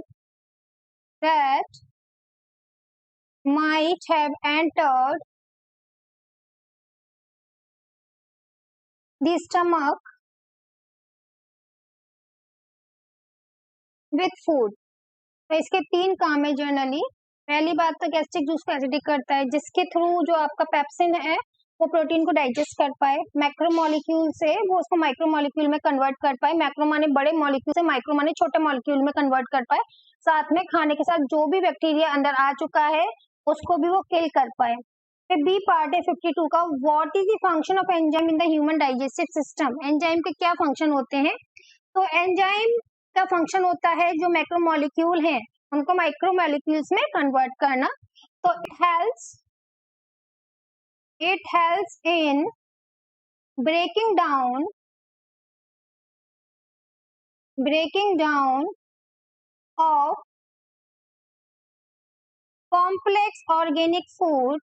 the stomach with food. तो इसके 3 काम है जनरली। पहली बात तो गैस्ट्रिक जूस को एसिडिक करता है, जिसके थ्रू जो आपका पेप्सिन है वो प्रोटीन को डाइजेस्ट कर पाए, मैक्रोमोलिक्यूल से वो उसको माइक्रोमोलिक्यूल में कन्वर्ट कर पाए, मैक्रो माने बड़े मॉलिक्यूल से माइक्रो माने छोटे मॉलिक्यूल में कन्वर्ट कर पाए, साथ में खाने के साथ जो भी बैक्टीरिया अंदर आ चुका है उसको भी वो किल कर पाए। फिर बी पार्ट है 52 का, what is the function of enzyme in the human digestive system. Enzyme के क्या फंक्शन होते हैं, तो एंजाइम का फंक्शन होता है जो मैक्रोमोलिक्यूल हैं उनको माइक्रोमोलिक्यूल्स में कन्वर्ट करना। तो it helps in breaking down of complex organic food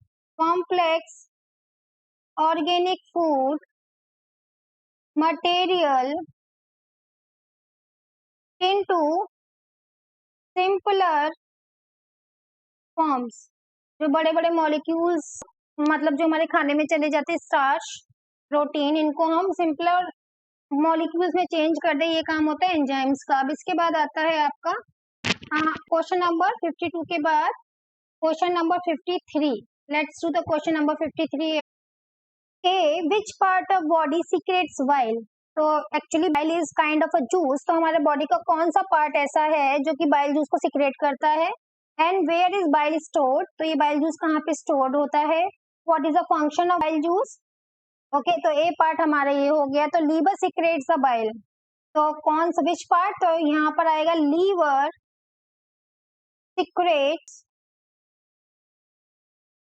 material into simpler forms। जो बड़े बड़े मॉलिक्यूल्स मतलब जो हमारे खाने में चले जाते हैं, स्टार्च, प्रोटीन, इनको हम सिंपलर मॉलिक्यूल्स में चेंज कर दे, ये काम होता है एंजाइम्स का। अब इसके बाद आता है आपका क्वेश्चन नंबर 52 के बाद question number 53। Let's do the question number 53। A, which part of body secretes bile. तो actually bile is kind of a juice, तो हमारे बॉडी का कौन सा पार्ट ऐसा है जो कि बाइल जूस को सीक्रेट करता है। And where is bile stored, तो ये बाइल जूस कहाँ पे स्टोर्ड होता है। What is the function of bile juice? Okay, तो ए पार्ट हमारा ये हो गया। तो लीवर सिक्रेट्स द बाइल, तो कौन सा विच पार्ट? तो यहाँ पर आएगा लीवर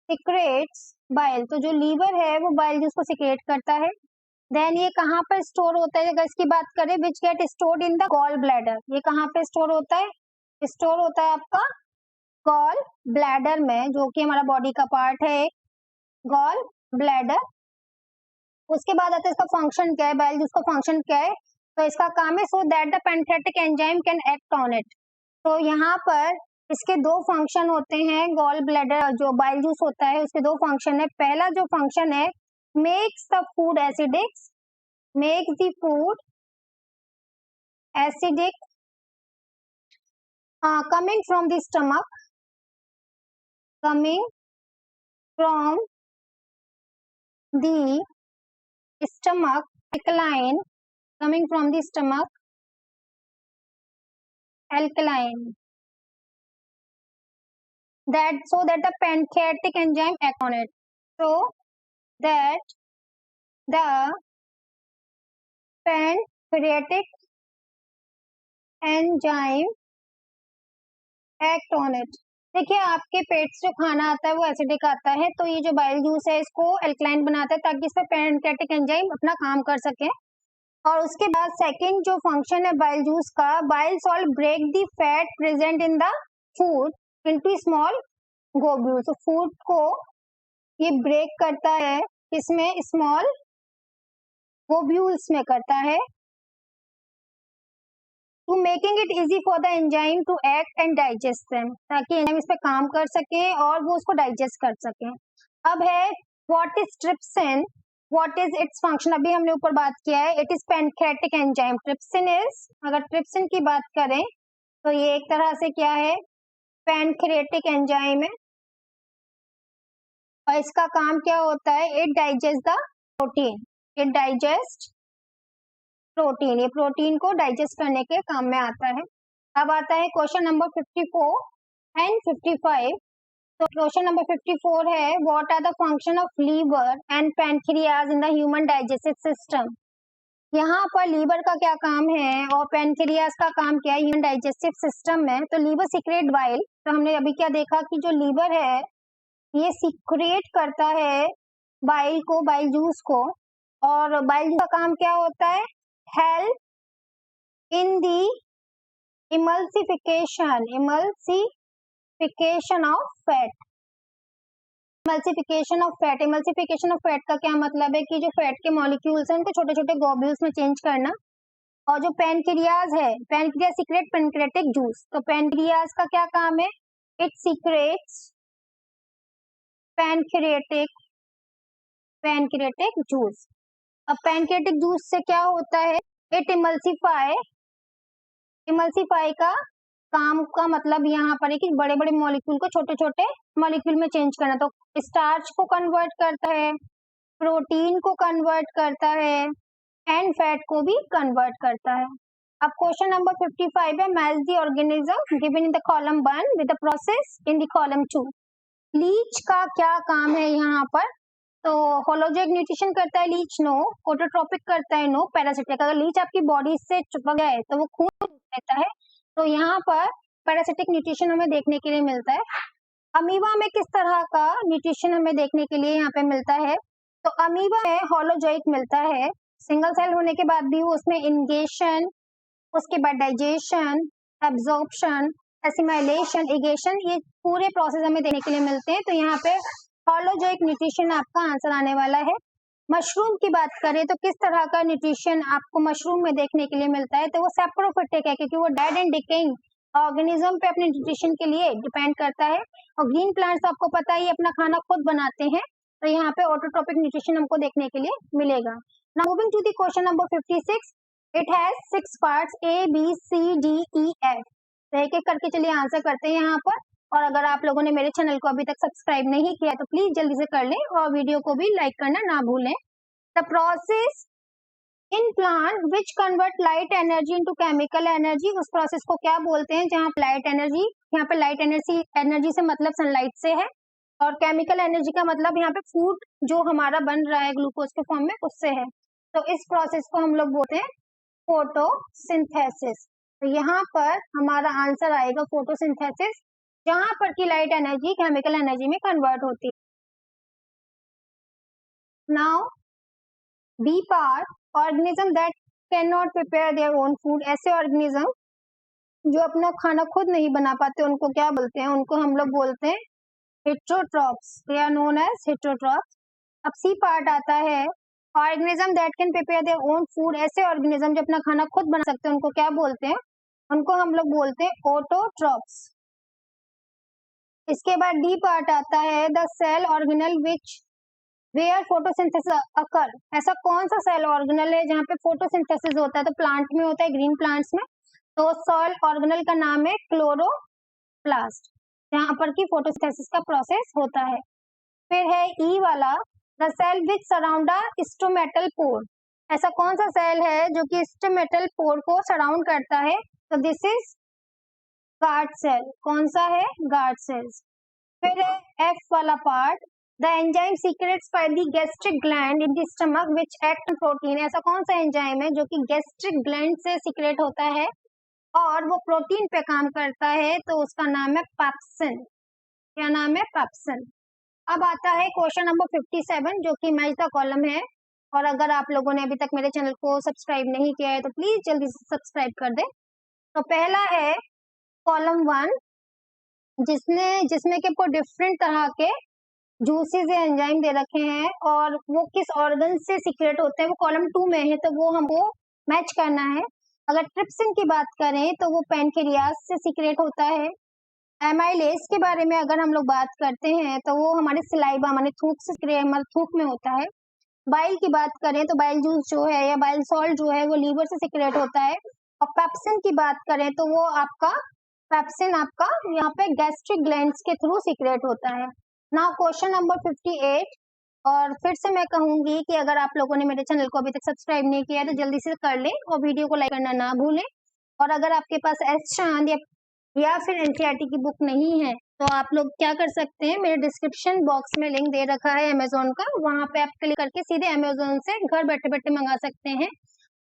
सिक्रेट्स बाइल। तो जो लीवर है वो बाइल जूस को सिक्रेट करता है। देन ये कहाँ पर स्टोर होता है? अगर इसकी बात करें, which get stored in the gall bladder, ये कहाँ पे स्टोर होता है? स्टोर होता है आपका गॉल ब्लैडर में, जो कि हमारा बॉडी का पार्ट है, गॉल ब्लैडर। उसके बाद आता है इसका फंक्शन क्या है, बाइल जूस का फंक्शन क्या है? तो इसका काम है so that the pancreatic enzyme can act on it. तो यहाँ पर इसके दो फंक्शन होते हैं। गॉल ब्लैडर जो बाइल जूस होता है उसके दो फंक्शन है। पहला जो फंक्शन है, makes the food acidic, makes the food acidic coming from the stomach, coming from the stomach, alkaline, coming from the stomach, alkaline, that so that the pancreatic enzyme act on it, so that the pancreatic enzyme act on it। देखिए, आपके पेट से जो खाना आता है वो acidic आता है, तो ये जो बाइल जूस है इसको एल्कलाइन बनाता है ताकि इसमें पैनक्रियाटिक एंजाइम अपना काम कर सके। और उसके बाद सेकंड जो फंक्शन है बाइल जूस का, bile salt break the fat present in the food into small globules. Food को ये ब्रेक करता है, इसमें स्मॉल ग्लोब्यूल्स में करता है, to making it easy for the enzyme to act and digest them, ताकि एंजाइम इस पे काम कर सके और वो उसको डाइजेस्ट कर सके। अब है what is trypsin, what is its function? अभी हमने ऊपर बात किया है, it is pancreatic enzyme. Trypsin is, अगर ट्रिप्सिन की बात करें तो ये एक तरह से क्या है, पैनक्रियाटिक एंजाइम है। और इसका काम क्या होता है? It digest the protein, it digest protein, ये प्रोटीन को डाइजेस्ट करने के काम में आता है। अब आता है क्वेश्चन नंबर 54 एंड 55। तो क्वेश्चन नंबर 54 है, what are the function of liver and pancreas in the human digestive system. यहाँ पर लीवर का क्या काम है और पैनक्रियाज का काम क्या है ह्यूमन डाइजेस्टिव सिस्टम में? तो लीवर सीक्रेट बाइल, तो हमने अभी क्या देखा कि जो लीवर है ये सीक्रेट करता है बाइल को, बाइल जूस को। और बाइल जूस का काम क्या होता है? Help in the emulsification of fat. Emulsification of fat, emulsification of fat का क्या मतलब है कि जो फैट के मॉलिक्यूल्स हैं उनको छोटे छोटे ग्लोब्यूल्स में चेंज करना। और जो पैनक्रियाज है, पैनक्रियाज सीक्रेट पैनक्रियाटिक जूस, तो पैनक्रियाज का क्या काम है? It secrets pancreatic juice. अब पैनक्रियाटिक जूस से क्या होता है? इट इमल्सिफाई का काम का मतलब यहाँ पर है कि बड़े बड़े मॉलिक्यूल को छोटे छोटे मॉलिक्यूल में चेंज करना। तो स्टार्च को कन्वर्ट करता है, प्रोटीन को कन्वर्ट करता है एंड फैट को भी कन्वर्ट करता है। अब क्वेश्चन नंबर 55 है, match the organism given in the column 1 with the process in the column 2। Leech का क्या काम है यहाँ पर? तो होलोजैक न्यूट्रिशन करता है लीच? नो। फोटोट्रोपिक करता है? नो। पैरासिटिक, अगर लीच आपकी बॉडी से चिपक गया है तो वो खून रहता है, तो यहाँ पर पैरासिटिक न्यूट्रिशन हमें देखने के लिए मिलता है। अमीबा में किस तरह का न्यूट्रिशन हमें देखने के लिए यहाँ पे मिलता है? तो अमीबा में होलोजैक मिलता है, सिंगल सेल होने के बाद भी उसमें इंगेशन, उसके बाद डाइजेशन, एब्जॉर्प्शन, एसिमाइलेशन, इगेशन, ये पूरे प्रोसेस हमें देखने के लिए मिलते हैं। तो यहाँ पे होलोजैक न्यूट्रिशन आपका आंसर आने वाला है। मशरूम की बात करें तो किस तरह का न्यूट्रिशन आपको मशरूम में देखने के लिए मिलता है? तो वो सैप्रोफिटिक है, क्योंकि वो डेड एंड डिकेइंग ऑर्गेनिज्म पे अपने न्यूट्रिशन के लिए डिपेंड करता है। और ग्रीन प्लांट्स आपको पता ही अपना खाना खुद बनाते हैं, तो यहाँ पे ऑटोट्रोपिक न्यूट्रिशन हमको देखने के लिए मिलेगा। Now moving to the question number 56, it has 6 parts A B C D E F। तो एक एक करके चलिए आंसर करते हैं यहाँ पर। और अगर आप लोगों ने मेरे चैनल को अभी तक सब्सक्राइब नहीं किया तो प्लीज जल्दी से कर लें और वीडियो को भी लाइक करना ना भूलें। The process in plant which convert light energy into chemical energy, उस प्रोसेस को क्या बोलते हैं जहाँ लाइट एनर्जी, यहाँ पे लाइट एनर्जी से मतलब सनलाइट से है, और केमिकल एनर्जी का मतलब यहाँ पे फूड जो हमारा बन रहा है ग्लूकोज के फॉर्म में उससे है। तो इस प्रोसेस को हम लोग बोलते हैं फोटोसिंथेसिस। तो यहाँ पर हमारा आंसर आएगा फोटोसिंथेसिस, जहां पर की लाइट एनर्जी केमिकल एनर्जी में कन्वर्ट होती है। Now B part, organism that can not prepare their own food. ऐसे ऑर्गेनिज्म जो अपना खाना खुद नहीं बना पाते उनको क्या बोलते हैं? उनको हम लोग बोलते हैं heterotrophs. They are known as heterotrophs. अब सी पार्ट आता है, organism that can prepare their own food. ऐसे ऑर्गेनिज्म जो अपना खाना खुद बना सकते हैं उनको क्या बोलते हैं? उनको हम लोग बोलते हैं ऑटोट्रॉप्स। इसके बाद डी पार्ट आता है, the cell organelle which where photosynthesis occur. ऐसा कौन सा सेल ऑर्गेनल है जहाँ पे फोटोसिंथेसिस होता है? तो प्लांट में होता है, ग्रीन प्लांट्स में। तो सेल ऑर्गेनल का नाम है क्लोरोप्लास्ट, जहाँ पर की फोटोसिंथेसिस का प्रोसेस होता है। फिर है ई वाला, the cell which surround a stomatal pore. ऐसा कौन सा सेल है जो कि स्टोमेटल पोर को सराउंड करता है? तो दिस इज गार्ड सेल। कौन सा है? Guard cells. फिर है एफ वाला part, the enzyme secrets bye the gastric gland in the stomach which act protein. ऐसा कौन सा एंजाइम है जो कि गैस्ट्रिक ग्लैंड से सीक्रेट होता है और वो प्रोटीन पे काम करता है? तो उसका नाम है पेप्सिन। क्या नाम है? पेप्सिन। अब आता है क्वेश्चन नंबर 57, जो कि मैच द कॉलम है। और अगर आप लोगों ने अभी तक मेरे चैनल को सब्सक्राइब नहीं किया है तो प्लीज जल्दी से सब्सक्राइब कर दे। तो पहला है कॉलम 1, जिसमें के आपको डिफरेंट तरह के जूसेस या एंजाइम दे रखे हैं और वो किस ऑर्गन से सीक्रेट होते हैं वो कॉलम 2 में है, तो वो हमको मैच करना है। अगर ट्रिप्सिन की बात करें तो वो पैनक्रियास से सीक्रेट होता है। एमाइलेज के बारे में अगर हम लोग बात करते हैं तो वो हमारे सलाइवा माने थूक से हमारे थूक में होता है। बाइल की बात करें तो बाइल जूस जो है या बाइल सॉल्ट जो है वो लीवर से सीक्रेट होता है। और पेप्सिन की बात करें तो वो पेप्सिन आपका यहाँ पे गैस्ट्रिक ग्लैंड्स के थ्रू सीक्रेट होता है। नाउ क्वेश्चन नंबर 58, और फिर से मैं कहूंगी कि अगर आप लोगों ने मेरे चैनल को अभी तक सब्सक्राइब नहीं किया है तो जल्दी से कर लें और वीडियो को लाइक करना ना भूलें। और अगर आपके पास एस चांद या फिर एनसीईआरटी की बुक नहीं है तो आप लोग क्या कर सकते हैं, मेरे डिस्क्रिप्शन बॉक्स में लिंक दे रखा है अमेजोन का, वहां पे आप क्लिक करके सीधे अमेजोन से घर बैठे बैठे मंगा सकते हैं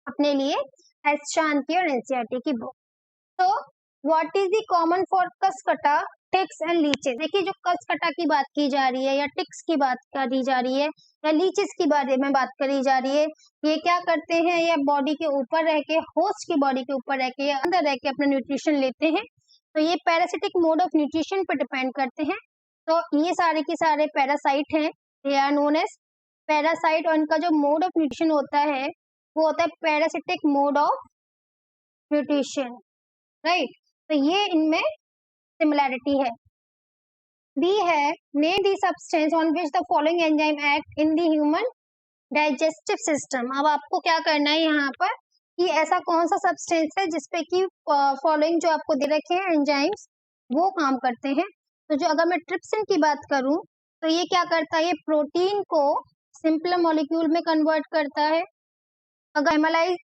अपने लिए एस चांद की और एनसीईआरटी की बुक। तो what is the common for Cuscuta, ticks and leeches. देखिए जो कसकटा की बात की जा रही है या टिक्स की बात करी जा रही है या लीचेस की बारे में बात करी जा रही है, ये क्या करते हैं? ये बॉडी के ऊपर रह के, होस्ट की बॉडी के ऊपर रह के या अंदर रह के अपना न्यूट्रिशन लेते हैं। तो ये पैरासिटिक मोड ऑफ न्यूट्रिशन पर डिपेंड करते हैं। तो ये सारे के सारे पैरासाइट हैं, they are known as parasite. और इनका जो मोड ऑफ न्यूट्रिशन होता है वो होता है parasitic mode of nutrition, right. तो ये इनमें सिमिलैरिटी है। बी है, name the substance on which the following enzyme act in the human digestive system. अब आपको क्या करना है यहाँ पर कि ऐसा कौन सा सब्सटेंस है जिसपे कि फॉलोइंग जो आपको दे रखे हैं एंजाइम्स वो काम करते हैं। तो जो अगर मैं ट्रिप्सिन की बात करूं तो ये क्या करता है? ये प्रोटीन को सिंपल मॉलिक्यूल में कन्वर्ट करता है। अगर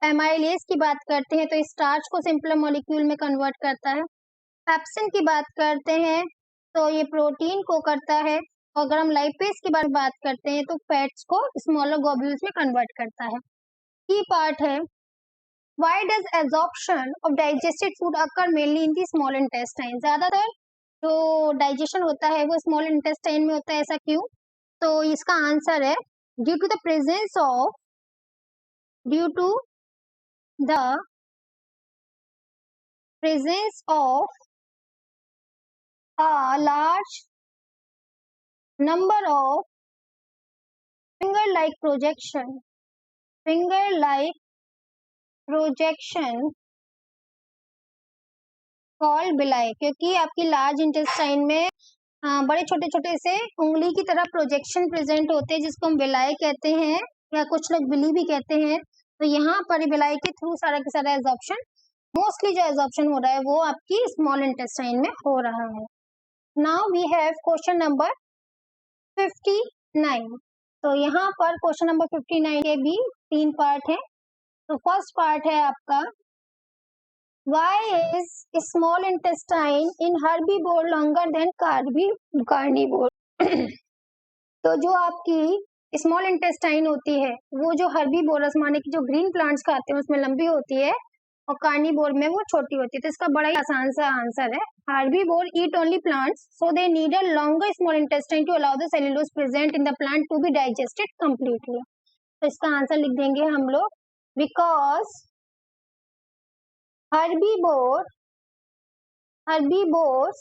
एमाइलेज की बात करते हैं तो स्टार्च को सिंपल मॉलिक्यूल में कन्वर्ट करता है। पेप्सिन की बात करते हैं तो ये प्रोटीन को करता है। और अगर हम लाइपेज की बात करते हैं तो फैट्स को स्मॉलर ग्लोब्यूल्स में कन्वर्ट करता है। की पार्ट है, why does absorption of digested food occur mainly in the small intestine. ज्यादातर जो डाइजेशन होता है वो स्मॉल इंटेस्टाइन में होता है, ऐसा क्यों? तो इसका आंसर है due to the presence of a large number of finger-like projection called villi, क्योंकि आपकी लार्ज इंटेस्टाइन में बड़े छोटे छोटे से उंगली की तरह प्रोजेक्शन प्रेजेंट होते हैं जिसको हम विलाई कहते हैं या कुछ लोग विली भी कहते हैं। तो यहाँ पर विलाई के थ्रू सारा का सारा एब्जॉर्प्शन, मोस्टली जो एब्जॉर्प्शन हो रहा है वो आपकी स्मॉल इंटेस्टाइन में हो रहा है। Now we have question number 59। तो यहाँ पर क्वेश्चन नंबर 59 के भी 3 पार्ट है। तो फर्स्ट पार्ट है आपका, why is small intestine in herbivore longer than carnivore? तो जो आपकी स्मॉल इंटेस्टाइन होती है वो जो हर्बीवोरस माने कि जो ग्रीन प्लांट्स खाते हैं उसमें लंबी होती है और कार्निवोर में वो छोटी होती है। तो इसका बड़ा ही आसान सा आंसर है, herbivore eat only plants so they need a longer small intestine to allow the cellulose present in the plant to be digested completely. तो इसका आंसर लिख देंगे हम लोग, because herbivores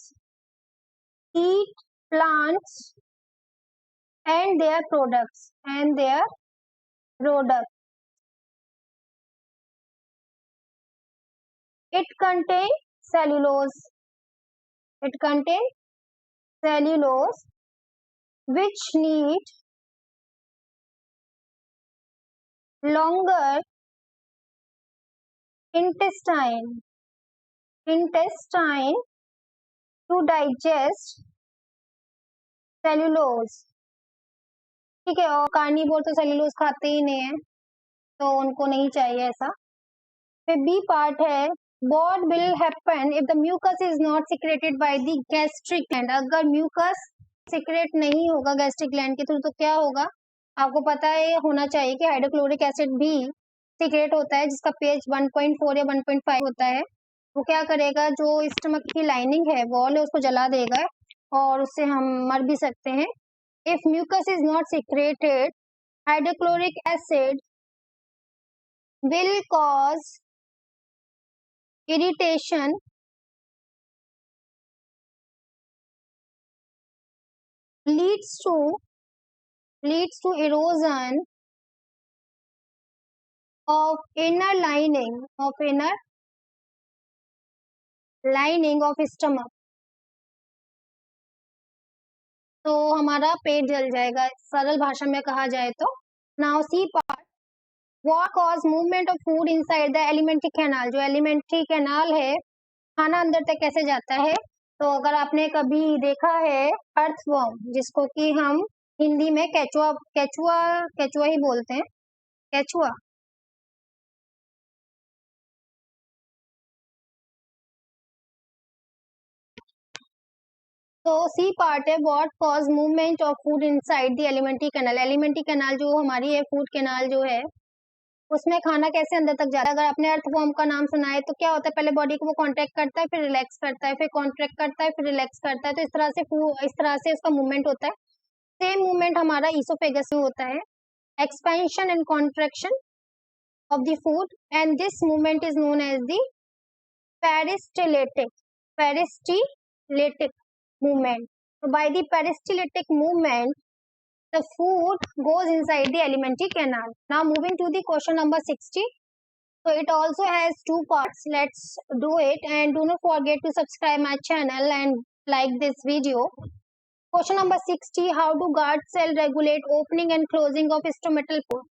eat plants and their products. It contains cellulose which need longer intestine to digest cellulose। ठीक है, और carnivore तो सेल्यूलोज खाते ही नहीं है तो उनको नहीं चाहिए ऐसा। फिर बी पार्ट है, what will happen if the mucus is not secreted by the gastric gland। अगर म्यूकस सिक्रेट नहीं होगा गैस्ट्रिक ग्लैंड के थ्रू तो क्या होगा, आपको पता है होना चाहिए कि हाइड्रोक्लोरिक एसिड भी सिक्रेट होता है जिसका pH 1.4 या 1.5 होता है। वो क्या करेगा, जो स्टमक की लाइनिंग है वॉल है उसको जला देगा और उससे हम मर भी सकते हैं। If mucus is not secreted, hydrochloric acid will cause irritation leads to erosion of inner lining of stomach। तो हमारा पेट जल जाएगा सरल भाषा में कहा जाए तो। Now C part, what cause movement of food inside the alimentary canal। जो एलिमेंट्री कैनाल है खाना अंदर तक कैसे जाता है, तो अगर आपने कभी देखा है अर्थवर्म जिसको कि हम हिंदी में केचुआ ही बोलते हैं, केचुआ। तो सी पार्ट है, what cause movement of food inside the alimentary canal. Alimentary canal जो हमारी है, फूड कैनाल जो है उसमें खाना कैसे अंदर तक जाता है। अगर आपने अर्थवर्म का नाम सुना है तो क्या होता है, पहले बॉडी को वो कॉन्ट्रैक्ट करता है फिर रिलैक्स करता है, फिर कॉन्ट्रैक्ट करता है फिर रिलैक्स करता है। तो इस तरह से उसका मूवमेंट होता है। सेम मूवमेंट हमारा ईसोफेगस में होता है, expansion and contraction of the food, and this movement is known as the peristaltic movement। So by the peristaltic movement the food goes inside the alimentary canal। Now moving to the question number 60, so it also has two parts, let's do it, and do not forget to subscribe my channel and like this video। Question number 60, how do guard cell regulate opening and closing of stomatal pore।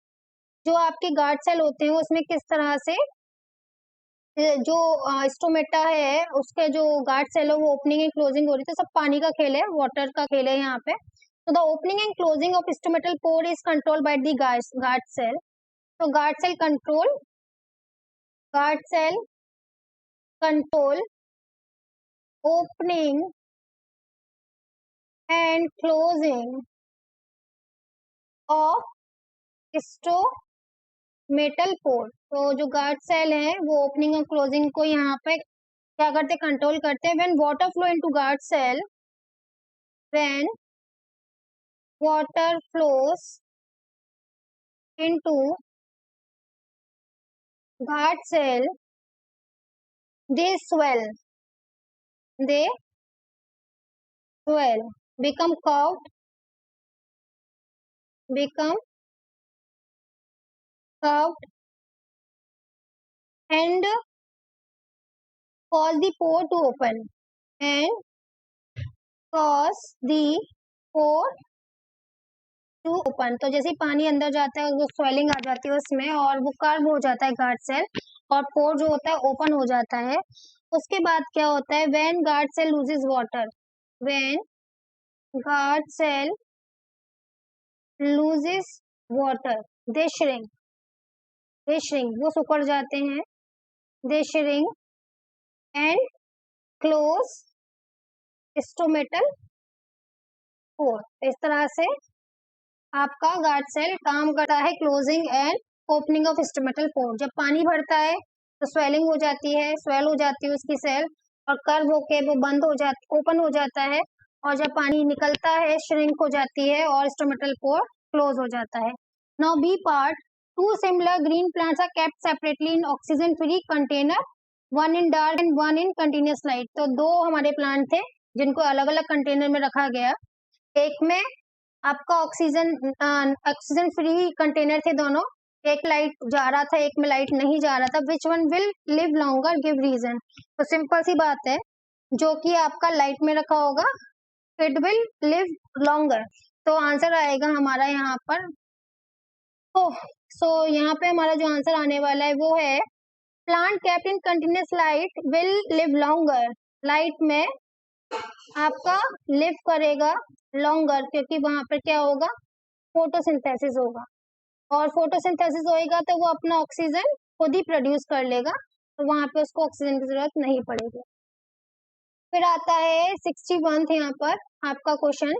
जो आपके guard cell होते हैं उसमें किस तरह से जो stomata है उसके जो गार्ड सेल है वो ओपनिंग एंड क्लोजिंग हो रही है। तो सब पानी का खेल है, वाटर का खेल है यहाँ पे। तो the opening and closing of stomatal pore is control by the guard cell. तो guard cell control opening and closing of stomatal pore. तो जो गार्ड सेल है वो ओपनिंग और क्लोजिंग को यहाँ पे क्या करते, कंट्रोल करते हैं। When water flow into guard cell, when water flows into guard cell, they swell, become curved and cause the pore to open तो जैसे पानी अंदर जाता है वो स्वेलिंग आ जाती है उसमें और वो कर्व हो जाता है गार्ड सेल और पोर जो होता है ओपन हो जाता है। उसके बाद क्या होता है, when guard cell loses water, when guard cell loses water they shrink, वो सिकुड़ जाते हैं, they shrink and close stomatal pore. इस तरह से आपका गार्ड सेल काम करता है closing and opening of stomatal pore. जब पानी भरता है तो स्वेलिंग हो जाती है, स्वेल हो जाती है उसकी सेल, और कर्व होके वो बंद हो जाता, ओपन हो जाता है, और जब पानी निकलता है श्रिंक हो जाती है और स्टोमेटल पोर क्लोज हो जाता है। Now B part, two similar green plants are kept separately in oxygen free container, one in dark and one in continuous light. तो दो हमारे प्लांट थे जिनको अलग अलग कंटेनर में रखा गया। एक में आपका ऑक्सीजन फ्री कंटेनर थे दोनों, एक लाइट जा रहा था, एक में लाइट नहीं जा रहा था। Which one will live longer, give reason. तो सिंपल सी बात है, जो कि आपका लाइट में रखा होगा इट विल लिव लॉन्गर। तो आंसर आएगा हमारा यहाँ पर। सो यहाँ पे हमारा जो आंसर आने वाला है वो है plant kept in continuous light will live longer. Light में आपका लिव करेगा लॉन्गर, क्योंकि वहां पर क्या होगा, फोटोसिंथेसिस होगा, और फोटोसिंथेसिस होएगा तो वो अपना ऑक्सीजन खुद ही प्रोड्यूस कर लेगा, तो वहां पे उसको ऑक्सीजन की जरूरत नहीं पड़ेगी। फिर आता है 61 यहाँ पर आपका क्वेश्चन।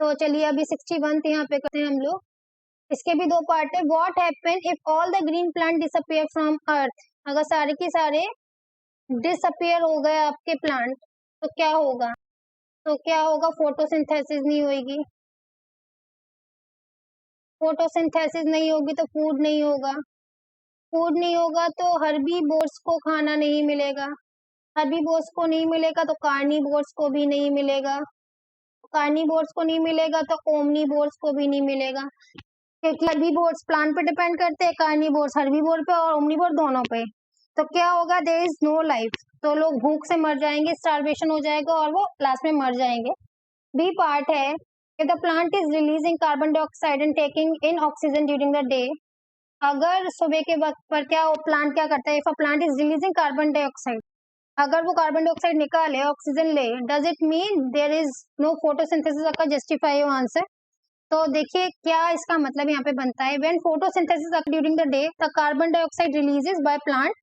तो चलिए अभी 61 यहाँ पे करते हैं हम लोग। इसके भी दो पार्ट है। What happen if all the green plant disappear from earth. अगर सारे के सारे डिसअपियर हो गए आपके प्लांट तो क्या होगा? तो क्या होगा, फोटोसिंथेसिस नहीं होगी। फोटोसिंथेसिस नहीं होगी तो फूड नहीं होगा, फूड नहीं होगा तो हर्बीवोर्स को खाना नहीं मिलेगा, हर्बीवोर्स को नहीं मिलेगा तो कार्निवोर्स को भी नहीं मिलेगा, कार्निवोर्स को नहीं मिलेगा तो ओमनीवोर्स को भी नहीं मिलेगा, क्योंकि हर्बीवोर्स प्लांट पे डिपेंड करते हैं, कार्निवोर्स हर्बीवोर पे और ओमनीवोर दोनों पे। तो क्या होगा, देयर इज नो लाइफ, तो लोग भूख से मर जाएंगे, स्टार्वेशन हो जाएगा और वो लास्ट में मर जाएंगे। बी पार्ट है, if the plant is releasing carbon dioxide and taking in oxygen during the day। अगर सुबह के वक्त पर क्या प्लांट क्या करता है, if a plant is releasing carbon dioxide, अगर वो कार्बन डाइऑक्साइड निकाले ऑक्सीजन ले, does it mean there is no photosynthesis? आपका जस्टिफाई हो आंसर। तो देखिए क्या इसका मतलब यहाँ पे बनता है, when photosynthesis occurs during the day, the carbon dioxide releases by plant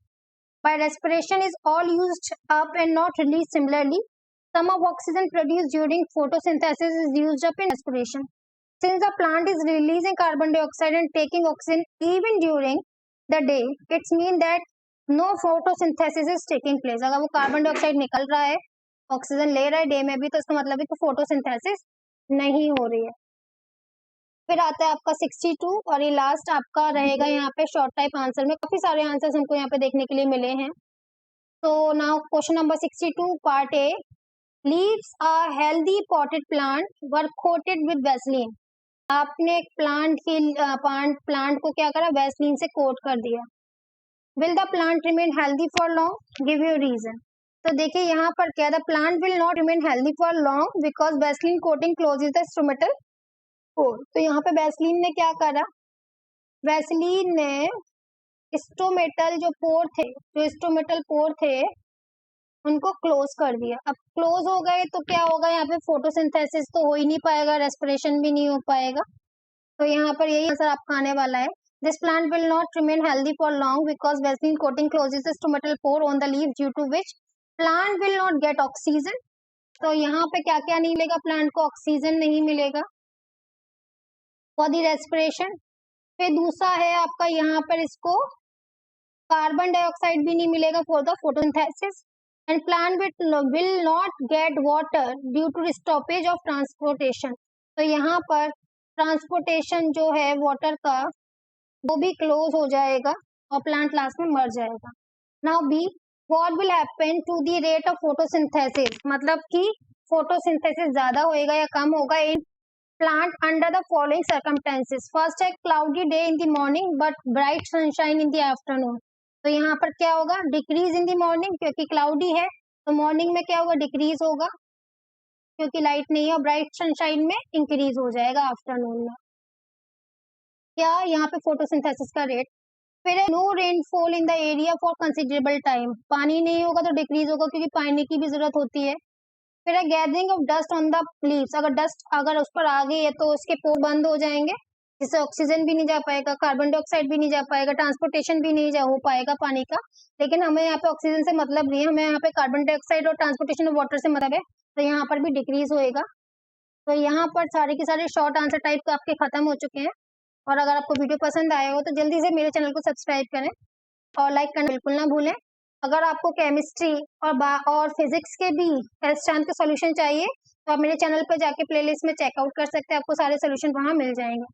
by respiration is all used up and not released similarly. Some of oxygen produced during photosynthesis is used up in respiration. Since the plant is releasing carbon dioxide and taking oxygen even during the day, it means that no photosynthesis is taking place. अगर वो carbon dioxide निकल रहा है, oxygen ले रहा है day में भी, तो इसका मतलब है कि फोटोसिंथेसिस नहीं हो रही है। फिर आता है आपका 62 और ये लास्ट आपका रहेगा यहाँ पे शॉर्ट टाइप आंसर में। काफी सारे आंसर्स हमको यहाँ पे देखने के लिए मिले हैं। तो now question number 62 part A, leaves a healthy potted plant were coated with Vaseline. आपने एक प्लांट को क्या करा, वैसलीन से कोट कर दिया। Will the plant remain healthy for long, give you reason. तो देखिए यहाँ पर क्या, the plant will not remain healthy for long because vaseline coating closes the stomatal pore. तो यहाँ पे वैसलीन ने क्या करा, वैसलीन ने स्टोमेटल जो पोर थे, जो स्टोमेटल पोर थे उनको क्लोज कर दिया। अब क्लोज हो गए तो क्या होगा, यहाँ पे फोटोसिंथेसिस तो हो ही नहीं पाएगा, रेस्पिरेशन भी नहीं हो पाएगा। तो यहाँ पर यही आंसर आपका आने वाला है। This plant will not remain healthy for long because vaseline coating closes the stomatal pore on the leave due to which plant will not get oxygen. तो यहाँ पे क्या क्या नहीं मिलेगा, प्लांट को ऑक्सीजन नहीं मिलेगा फॉर द रेस्पिरेशन। फिर दूसरा है आपका यहाँ पर इसको कार्बन डाइऑक्साइड भी नहीं मिलेगा for the photosynthesis, and plant will not get water due to stoppage of transportation. तो यहाँ पर ट्रांसपोर्टेशन जो है वाटर का वो भी क्लोज हो जाएगा और प्लांट लास्ट में मर जाएगा। Now B, what will happen to the rate of photosynthesis, मतलब कि फोटोसिंथेसिस ज्यादा होएगा या कम होगा इन plant under the following circumstances। First है cloudy day in the morning but bright sunshine in the afternoon। तो यहाँ पर क्या होगा, डिक्रीज इन दी मॉर्निंग, क्योंकि क्लाउडी है तो मॉर्निंग में क्या होगा, डिक्रीज होगा क्योंकि लाइट नहीं है, और ब्राइट सनशाइन में इंक्रीज हो जाएगा आफ्टरनून में। क्या यहाँ पे फोटोसिंथेसिस का रेट। फिर है no rainfall in the area for considerable time, पानी नहीं होगा तो डिक्रीज होगा क्योंकि पानी की भी जरूरत होती है। फिर है gathering of dust on the leaves, अगर डस्ट अगर उस पर आ गई है तो उसके पोर बंद हो जाएंगे, जिससे ऑक्सीजन भी नहीं जा पाएगा, कार्बन डाइऑक्साइड भी नहीं जा पाएगा, ट्रांसपोर्टेशन भी नहीं हो पाएगा पानी का। लेकिन हमें यहाँ पे ऑक्सीजन से मतलब नहीं है, हमें यहाँ पे कार्बन डाइऑक्साइड और ट्रांसपोर्टेशन ऑफ वाटर से मतलब है, तो यहाँ पर भी डिक्रीज होएगा। तो यहाँ पर सारे के सारे शॉर्ट आंसर टाइप का आपके खत्म हो चुके हैं। और अगर आपको वीडियो पसंद आया हो तो जल्दी से मेरे चैनल को सब्सक्राइब करें और लाइक करना बिल्कुल ना भूलें। अगर आपको केमिस्ट्री और फिजिक्स के भी टेस्ट चांद के सॉल्यूशन चाहिए तो आप मेरे चैनल पर जाके प्लेलिस्ट में चेकआउट कर सकते हैं, आपको सारे सॉल्यूशन वहाँ मिल जाएंगे।